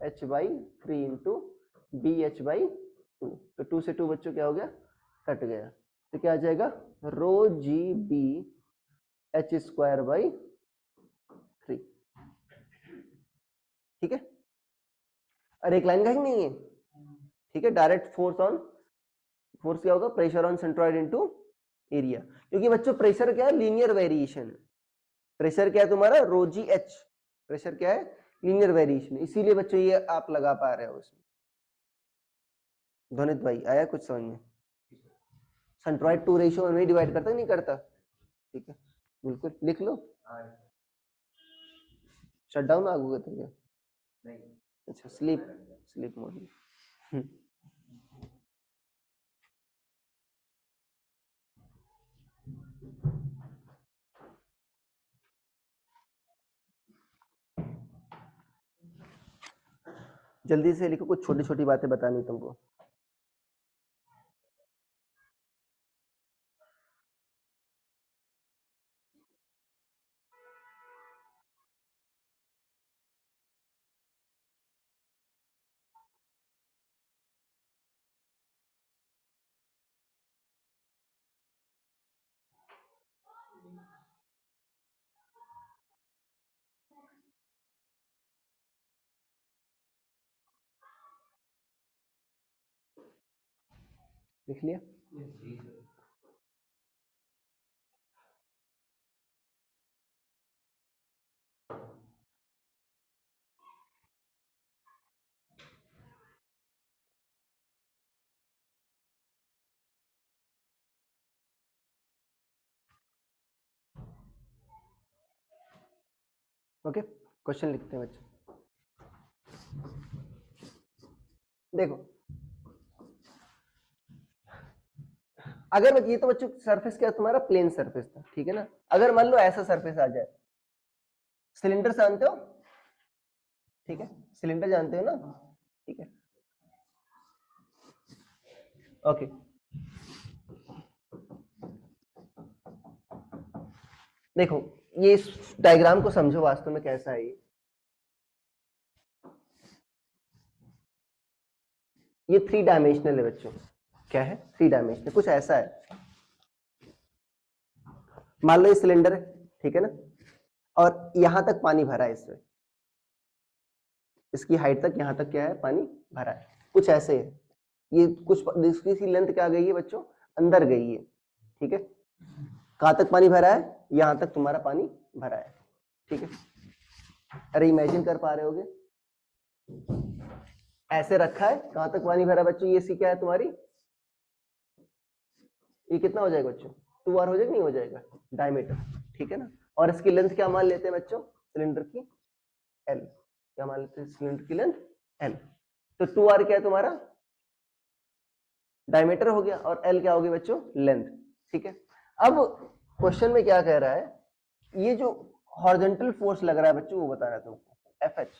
h/3 इंटू BH/2। तो 2 से 2 बच्चों क्या हो गया, कट गया। तो क्या आ जाएगा ρg/B h²/3। ठीक है, अरे एक लाइन का ही नहीं है, ठीक है। डायरेक्ट फोर्स क्या होगा, pressure on centroid into area. क्योंकि बच्चों प्रेशर क्या है, लीनियर वेरिएशन। प्रेशर क्या है तुम्हारा ρg h, प्रेशर क्या है लीनियर वेरिएशन, इसीलिए बच्चों ये आप लगा पा रहे हो इसमें। ध्वनित भाई आया कुछ समझ में, सेंट्रॉइड 2:1 में डिवाइड करता नहीं करता, ठीक है बिल्कुल लिख लो। शट डाउन आ गया तो क्या, अच्छा स्लीप मोड। जल्दी से लिखो, कुछ छोटी छोटी बातें बतानी तुमको। लिख लिया, ओके। क्वेश्चन लिखते हैं बच्चों। देखो अगर ये तो बच्चों सरफेस क्या तुम्हारा प्लेन सरफेस था, ठीक है ना। अगर मान लो ऐसा सरफेस आ जाए, सिलेंडर जानते हो, ठीक है सिलेंडर जानते हो ना, ठीक है ओके। देखो ये इस डायग्राम को समझो वास्तव में कैसा है ये 3 डायमेंशनल है बच्चों। क्या है 3 डायमेंशनल, कुछ ऐसा है। मान लो ये सिलेंडर है, ठीक है ना, और यहां तक पानी भरा है इसमें, इसकी हाइट तक यहां तक क्या है पानी भरा है, कुछ ऐसे है। ये कुछ इसकी लेंथ क्या गई है बच्चों, अंदर गई है, ठीक है। कहां तक पानी भरा है, यहां तक तुम्हारा पानी भरा है, ठीक है। अरे इमेजिन कर पा रहे होगे, ऐसे रखा है, कहां तक पानी भरा बच्चों, ये सी क्या है तुम्हारी, ये कितना हो जाएगा बच्चों 2r हो जाएगा, नहीं हो जाएगा डायमीटर, ठीक है ना। और इसकी लेंथ क्या मान लेते हैं बच्चों, सिलेंडर की l, क्या मान लेते हैं सिलेंडर की लेंथ l। तो 2r क्या है तुम्हारा डायमीटर हो गया, और l क्या होगी बच्चों लेंथ, ठीक है। अब क्वेश्चन में क्या कह रहा है, ये जो हॉरिजॉन्टल फोर्स लग रहा है बच्चों वो बता रहा है तुमको FH।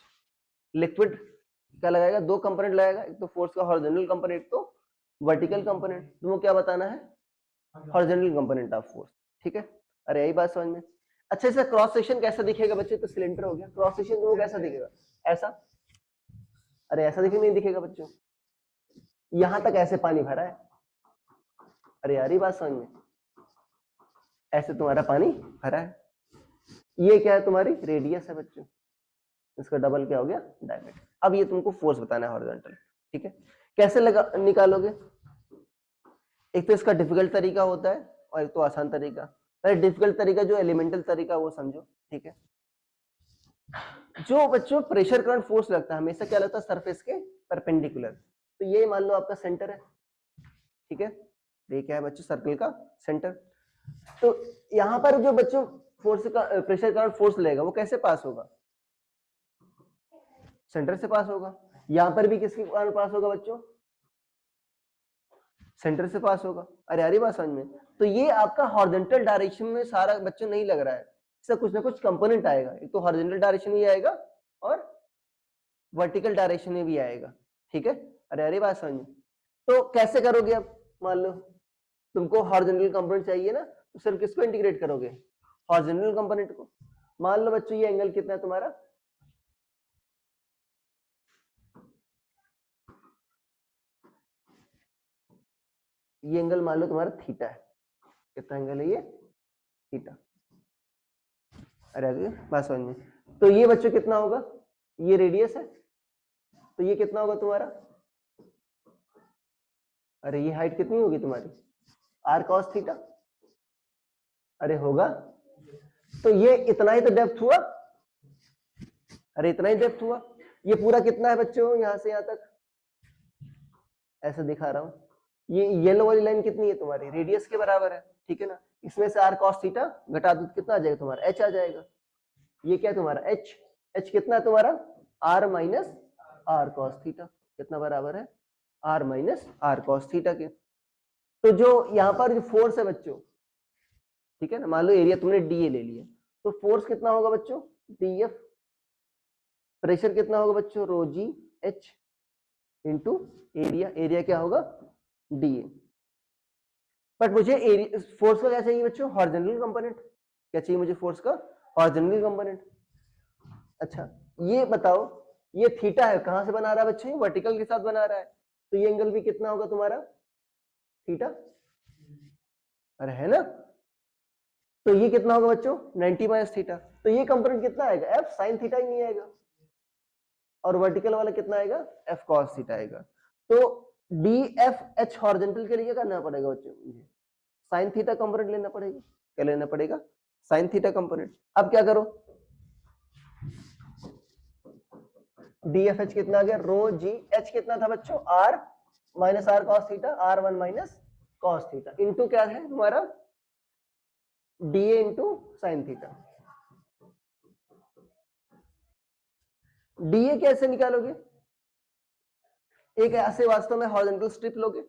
लिक्विड क्या लगाएगा, 2 कंपोनेंट लगाएगा, एक तो फोर्स का हॉरिजॉन्टल कंपोनेंट, एक तो वर्टिकल कंपोनेंट। तुमको क्या बताना है, हॉरिजॉन्टल कंपोनेंट ऑफ फोर्स, ठीक है। अरे यही बात समझ में। अच्छा इसका क्रॉस सेक्शन कैसा दिखेगा बच्चे, तो सिलेंडर हो गया, क्रॉस सेक्शन तुमको कैसा दिखेगा, ऐसा। अरे ऐसा दिखेगा नहीं दिखेगा बच्चों, यहां तक ऐसे पानी भरा है। अरे यार ये बात समझ में, ऐसे तुम्हारा पानी भरा है। ये क्या है तुम्हारी रेडियस है बच्चों, इसका डबल क्या हो गया डायमीटर। अब ये तुमको फोर्स बताना है हॉरिजॉन्टल, ठीक है। कैसे लगा निकालोगे, एक तो इसका डिफिकल्ट तरीका होता है और एक तो आसान तरीका। पहले डिफिकल्ट तरीका जो एलिमेंटल तरीका वो समझो, ठीक है। जो बच्चों प्रेशर करंट फोर्स लगता है हमेशा क्या लगता है, सरफेस के परपेंडिकुलर। तो ये मान लो आपका सेंटर है, ठीक है, ये क्या है बच्चों, सर्कल का सेंटर। तो यहां पर जो बच्चों फोर्स का प्रेशर करंट फोर्स लेगा वो कैसे पास होगा, सेंटर से पास होगा। यहां पर भी किसके कारण पास होगा बच्चों, सेंटर से पास होगा। अरे अरे बात समझ में। तो ये आपका हॉरिजॉन्टल डायरेक्शन में सारा बच्चों नहीं लग रहा है, इसका कुछ ना कुछ कंपोनेंट आएगा, एक तो हॉरिजॉन्टल डायरेक्शन में आएगा और वर्टिकल डायरेक्शन में भी आएगा, ठीक है। अरे अरे बात समझ में। तो कैसे करोगे अब, मान लो तुमको हॉरिजॉन्टल कंपोनेंट चाहिए ना, तो सिर्फ किसको इंटीग्रेट करोगे, हॉरिजॉन्टल कंपोनेंट को। मान लो बच्चों ये एंगल कितना है तुम्हारा, ये एंगल मान लो तुम्हारा थीटा है, कितना एंगल है ये, थीटा। अरे अरे बात समझ में। तो ये बच्चों कितना होगा, ये रेडियस है, तो ये कितना होगा तुम्हारा, अरे ये हाइट कितनी होगी तुम्हारी, आर कॉस थीटा। अरे होगा, तो ये इतना ही तो डेप्थ हुआ, अरे इतना ही डेप्थ हुआ। ये पूरा कितना है बच्चों, यहां से यहां तक, ऐसे दिखा रहा हूं, ये येलो वाली लाइन कितनी है तुम्हारी, रेडियस के बराबर है, ठीक है ना। इसमें से आर कॉस थीटा घटा दो कितना आ जाएगा तुम्हारा, एच आ जाएगा। ये क्या है तुम्हारा एच, एच कितना है तुम्हारा, R minus R cos theta, कितना बराबर है, R minus R cos theta के। तो जो यहाँ पर जो फोर्स है बच्चों, ठीक है ना, मान लो एरिया तुमने डीए ले लिया, तो फोर्स कितना होगा बच्चों, डीएफ। प्रेशर कितना होगा बच्चों, rho G H into area, area क्या होगा डीए। बट मुझे एरिया फोर्स का क्या चाहिए बच्चों, हॉरिजॉन्टल कंपोनेंट। क्या चाहिए मुझे फोर्स का, हॉरिजॉन्टल कंपोनेंट। अच्छा ये बताओ, ये थीटा है, कहां से बना रहा है बच्चों, वर्टिकल के साथ बना रहा है, तो ये एंगल भी कितना होगा तुम्हारा, थीटा। अरे है ना, तो ये कितना होगा बच्चों, 90 माइनस थीटा। तो ये कंपोनेंट कितना आएगा, एफ साइन थीटा ही नहीं आएगा, और वर्टिकल वाला कितना आएगा, एफ कॉस थीटा आएगा। तो डी एफ एच हॉरिजॉन्टल के लिए क्या करना पड़ेगा बच्चों, मुझे साइन थीटा कंपोनेंट लेना पड़ेगा। क्या लेना पड़ेगा, साइन थीटा कंपोनेंट। अब क्या करो, डी एफ एच कितना आ गया, रो जी एच कितना था बच्चों, R minus R cos theta, R one minus cos theta, into क्या है तुम्हारा DA into sine theta. DA कैसे निकालोगे, एक ऐसे वास्तव में हॉरिजॉन्टल स्ट्रिप लोगे,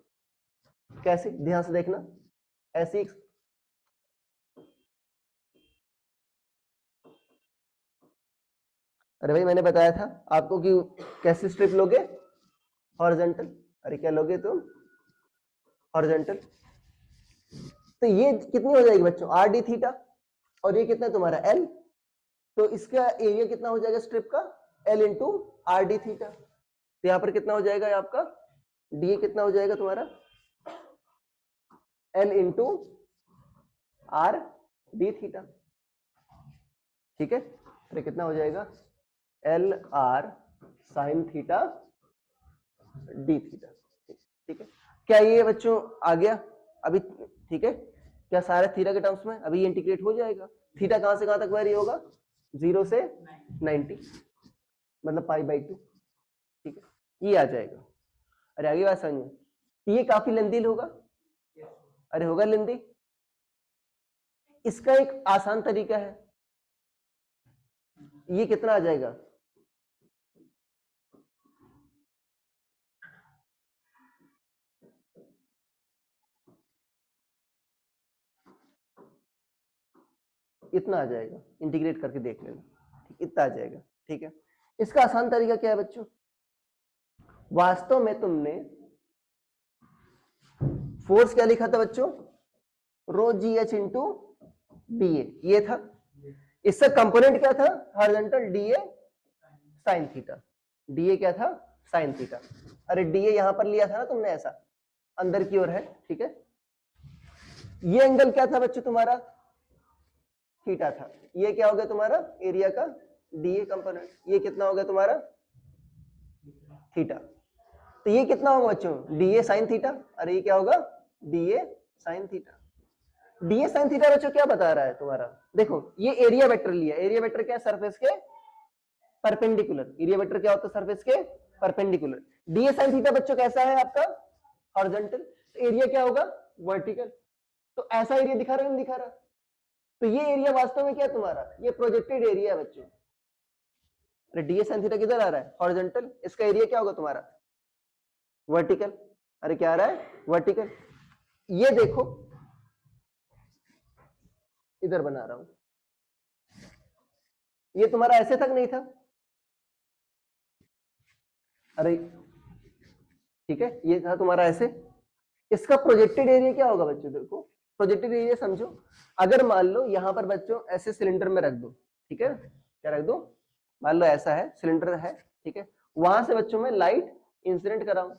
कैसे, ध्यान से देखना, ऐसी अरे भाई मैंने बताया था आपको कि कैसे स्ट्रिप लोगे, हॉरिजॉन्टल। अरे क्या लोगे तुम, हॉरिजॉन्टल। तो ये कितनी हो जाएगी बच्चों, आर डी थीटा, और ये कितना तुम्हारा एल, तो इसका एरिया कितना हो जाएगा स्ट्रिप का, L into R D theta. तो यहां पर कितना हो जाएगा आपका, डी कितना हो जाएगा तुम्हारा, L into R D theta, ठीक है। अरे कितना हो जाएगा, L R sine theta D theta, ठीक है। क्या ये बच्चों आ गया अभी, ठीक है, क्या सारे थीटा के टर्म्स में अभी ये इंटीग्रेट हो जाएगा। थीटा कहां से कहां तक वेरी होगा, 0 से 90, मतलब पाई बाई 2, ठीक है, ये आ जाएगा। अरे आगे बात समझ में, ये काफी लेंदी होगा, अरे होगा लेंदी। इसका एक आसान तरीका है, ये कितना आ जाएगा, इतना आ जाएगा, इंटीग्रेट करके देख लेना, ठीक, इतना आ जाएगा, ठीक है। इसका आसान तरीका क्या है बच्चों, वास्तव में तुमने फोर्स क्या लिखा था बच्चों, rho G H into D A, ये था। इसका कंपोनेंट क्या था, horizontal D A sine theta, D A क्या था, साइन थीटा। अरे डीए यहां पर लिया था ना तुमने, ऐसा अंदर की ओर है, ठीक है। ये एंगल क्या था बच्चों तुम्हारा, थीटा था। ये क्या हो गया तुम्हारा एरिया का डीए कंपोनेंट, ये कितना हो गया तुम्हारा थीटा। तो ये कितना होगा बच्चों, डीए साइन थीटा। अरे ये क्या होगा, DA sine theta. DA sine theta बच्चों क्या बता रहा है तुम्हारा, देखो ये एरिया वेक्टर लिया, एरिया वेक्टर क्या है, सरफेस के परपेंडिकुलर। एरिया वेक्टर क्या होता है सरफेस के परपेंडिकुलर। डी साइन थीटा बच्चों कैसा है आपका हॉरिजॉन्टल, एरिया क्या होगा वर्टिकल। तो ऐसा एरिया दिखा रहा है नहीं दिखा रहा। तो ये एरिया वास्तव में क्या है तुम्हारा, ये प्रोजेक्टेड एरिया है बच्चों। अरे डी साइन थीटा किधर आ रहा है हॉरिजॉन्टल, इसका एरिया क्या होगा तुम्हारा वर्टिकल। अरे क्या आ रहा है वर्टिकल। ये देखो इधर बना रहा हूं, ये तुम्हारा ऐसे तक नहीं था। अरे ठीक है ये था तुम्हारा ऐसे। इसका प्रोजेक्टेड एरिया क्या होगा बच्चों, देखो प्रोजेक्टेड एरिया समझो। अगर मान लो यहां पर बच्चों ऐसे सिलेंडर में रख दो, ठीक है क्या रख दो, मान लो ऐसा है सिलेंडर है, ठीक है वहां से बच्चों में लाइट इंसिडेंट कराऊं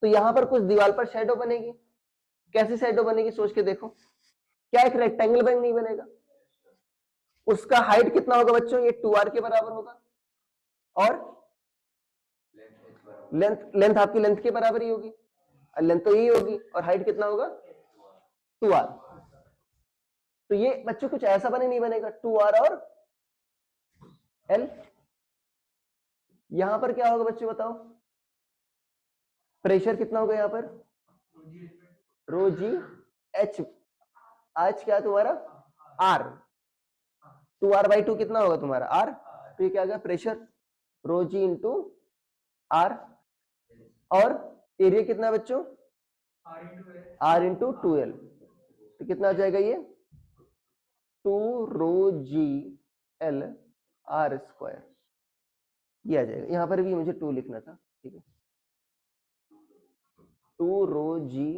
तो यहां पर कुछ दीवार पर शेडो बनेगी। कैसी शेडो बनेगी सोच के देखो, क्या एक रेक्टेंगल बन नहीं बनेगा। उसका हाइट कितना होगा बच्चों, ये 2r के बराबर होगा और लेंथ लेंथ आपकी लेंथ के बराबर ही होगी, लेंथ तो यही होगी और हाइट कितना होगा 2r। तो ये बच्चों कुछ ऐसा बने नहीं बनेगा 2r और l। यहां पर क्या होगा बच्चों बताओ, प्रेशर कितना होगा यहां पर रो जी एच, आज क्या तुम्हारा r, 2r/2 कितना होगा तुम्हारा r। तो ये क्या आ गया प्रेशर रो जी इंटू r। और एरिया कितना है बच्चों r इंटू 2l। तो कितना आ जाएगा ये 2 रो जी एल आर स्क्वायर, ये आ जाएगा। यहां पर भी मुझे 2 लिखना था, ठीक है 2 रो जी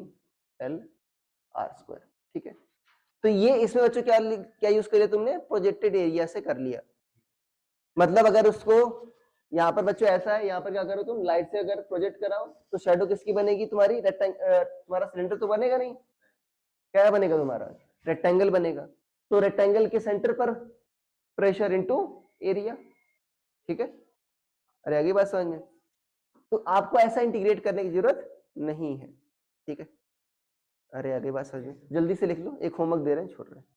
एल आर स्क्वायर, ठीक है। तो ये इसमें बच्चों क्या क्या यूज करिए तुमने, प्रोजेक्टेड एरिया से कर लिया। मतलब अगर उसको यहाँ पर बच्चों ऐसा है, यहाँ पर क्या करो तुम लाइट से अगर प्रोजेक्ट कराओ तो शेडो किसकी बनेगी तुम्हारी तुम्हारा सिलेंडर तो बनेगा नहीं, क्या बनेगा तुम्हारा रेक्टेंगल बनेगा। तो रेक्टेंगल के सेंटर पर प्रेशर इनटू एरिया, ठीक है। अरे आगे बात समझ में, तो आपको ऐसा इंटीग्रेट करने की जरूरत नहीं है, ठीक है। अरे आगे बात समझ में, जल्दी से लिख लो, एक होमवर्क दे रहे हैं छोड़ रहे हैं।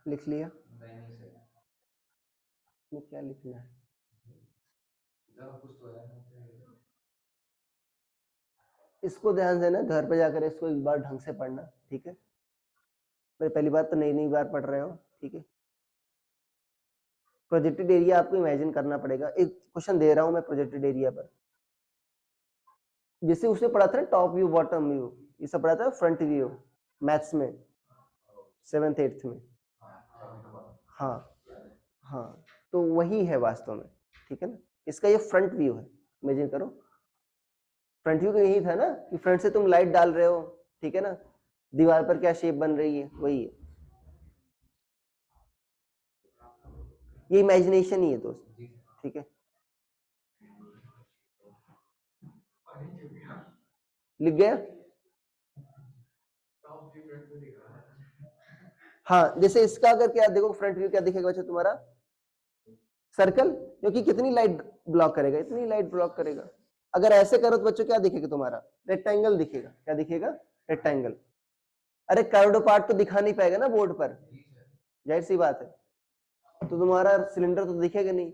लिख लिया, क्या लिखना है इसको ध्यान देना, घर पे जाकर इसको एक बार ढंग से पढ़ना, ठीक है। मेरी पहली बात तो नई नई बार पढ़ रहे हो, ठीक है। प्रोजेक्टेड एरिया आपको इमेजिन करना पड़ेगा। एक क्वेश्चन दे रहा हूं मैं प्रोजेक्टेड एरिया पर, जैसे उसने पढ़ा था टॉप व्यू बॉटम व्यू, ये सब पढ़ा था फ्रंट व्यू मैथ्स में 7th 8th में। हाँ हाँ तो वही है वास्तव में, ठीक है ना। इसका ये फ्रंट व्यू है, इमेजिन करो। फ्रंट व्यू का यही था ना कि फ्रंट से तुम लाइट डाल रहे हो, ठीक है ना, दीवार पर क्या शेप बन रही है वही है, ये इमेजिनेशन ही है दोस्त, ठीक है। लिख गया। हाँ जैसे इसका अगर क्या देखो फ्रंट व्यू क्या दिखेगा बच्चा तुम्हारा सर्कल, क्योंकि कितनी लाइट ब्लॉक करेगा, इतनी लाइट ब्लॉक करेगा। अगर ऐसे करो तो बच्चों क्या दिखेगा तुम्हारा रेक्टेंगल दिखेगा, क्या दिखेगा रेक्टेंगल। अरे कर्व्ड पार्ट तो दिखा नहीं पाएगा ना बोर्ड पर, जाहिर सी बात है, तो तुम्हारा सिलेंडर तो दिखेगा नहीं,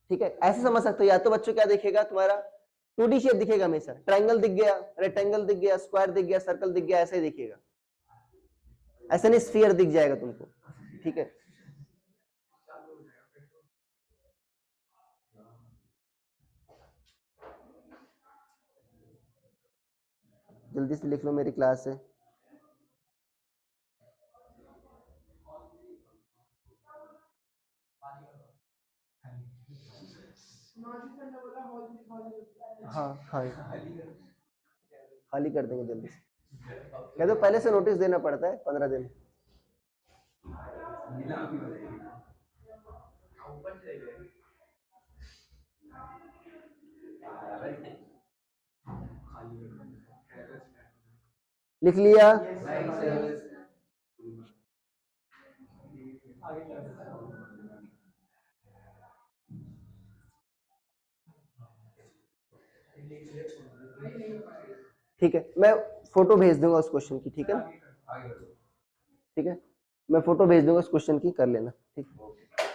ठीक है। ऐसे समझ सकते हो, या तो बच्चों क्या दिखेगा तुम्हारा 2D शेप दिखेगा हमेशा, ट्रायंगल दिख गया, रेक्टेंगल दिख गया, स्क्वायर दिख गया, सर्कल दिख गया, ऐसे ही दिखेगा। ऐसा नहीं स्फीयर दिख जाएगा तुमको, ठीक है। जल्दी से लिख लो, मेरी क्लास है। हाँ हाँ खाली कर देंगे जल्दी से। कह दो पहले से नोटिस देना पड़ता है 15 दिन। लिख लिया? ठीक है, मैं फोटो भेज दूंगा उस क्वेश्चन की, ठीक है ना? ठीक है, मैं फोटो भेज दूंगा उस क्वेश्चन की, कर लेना, ठीक है।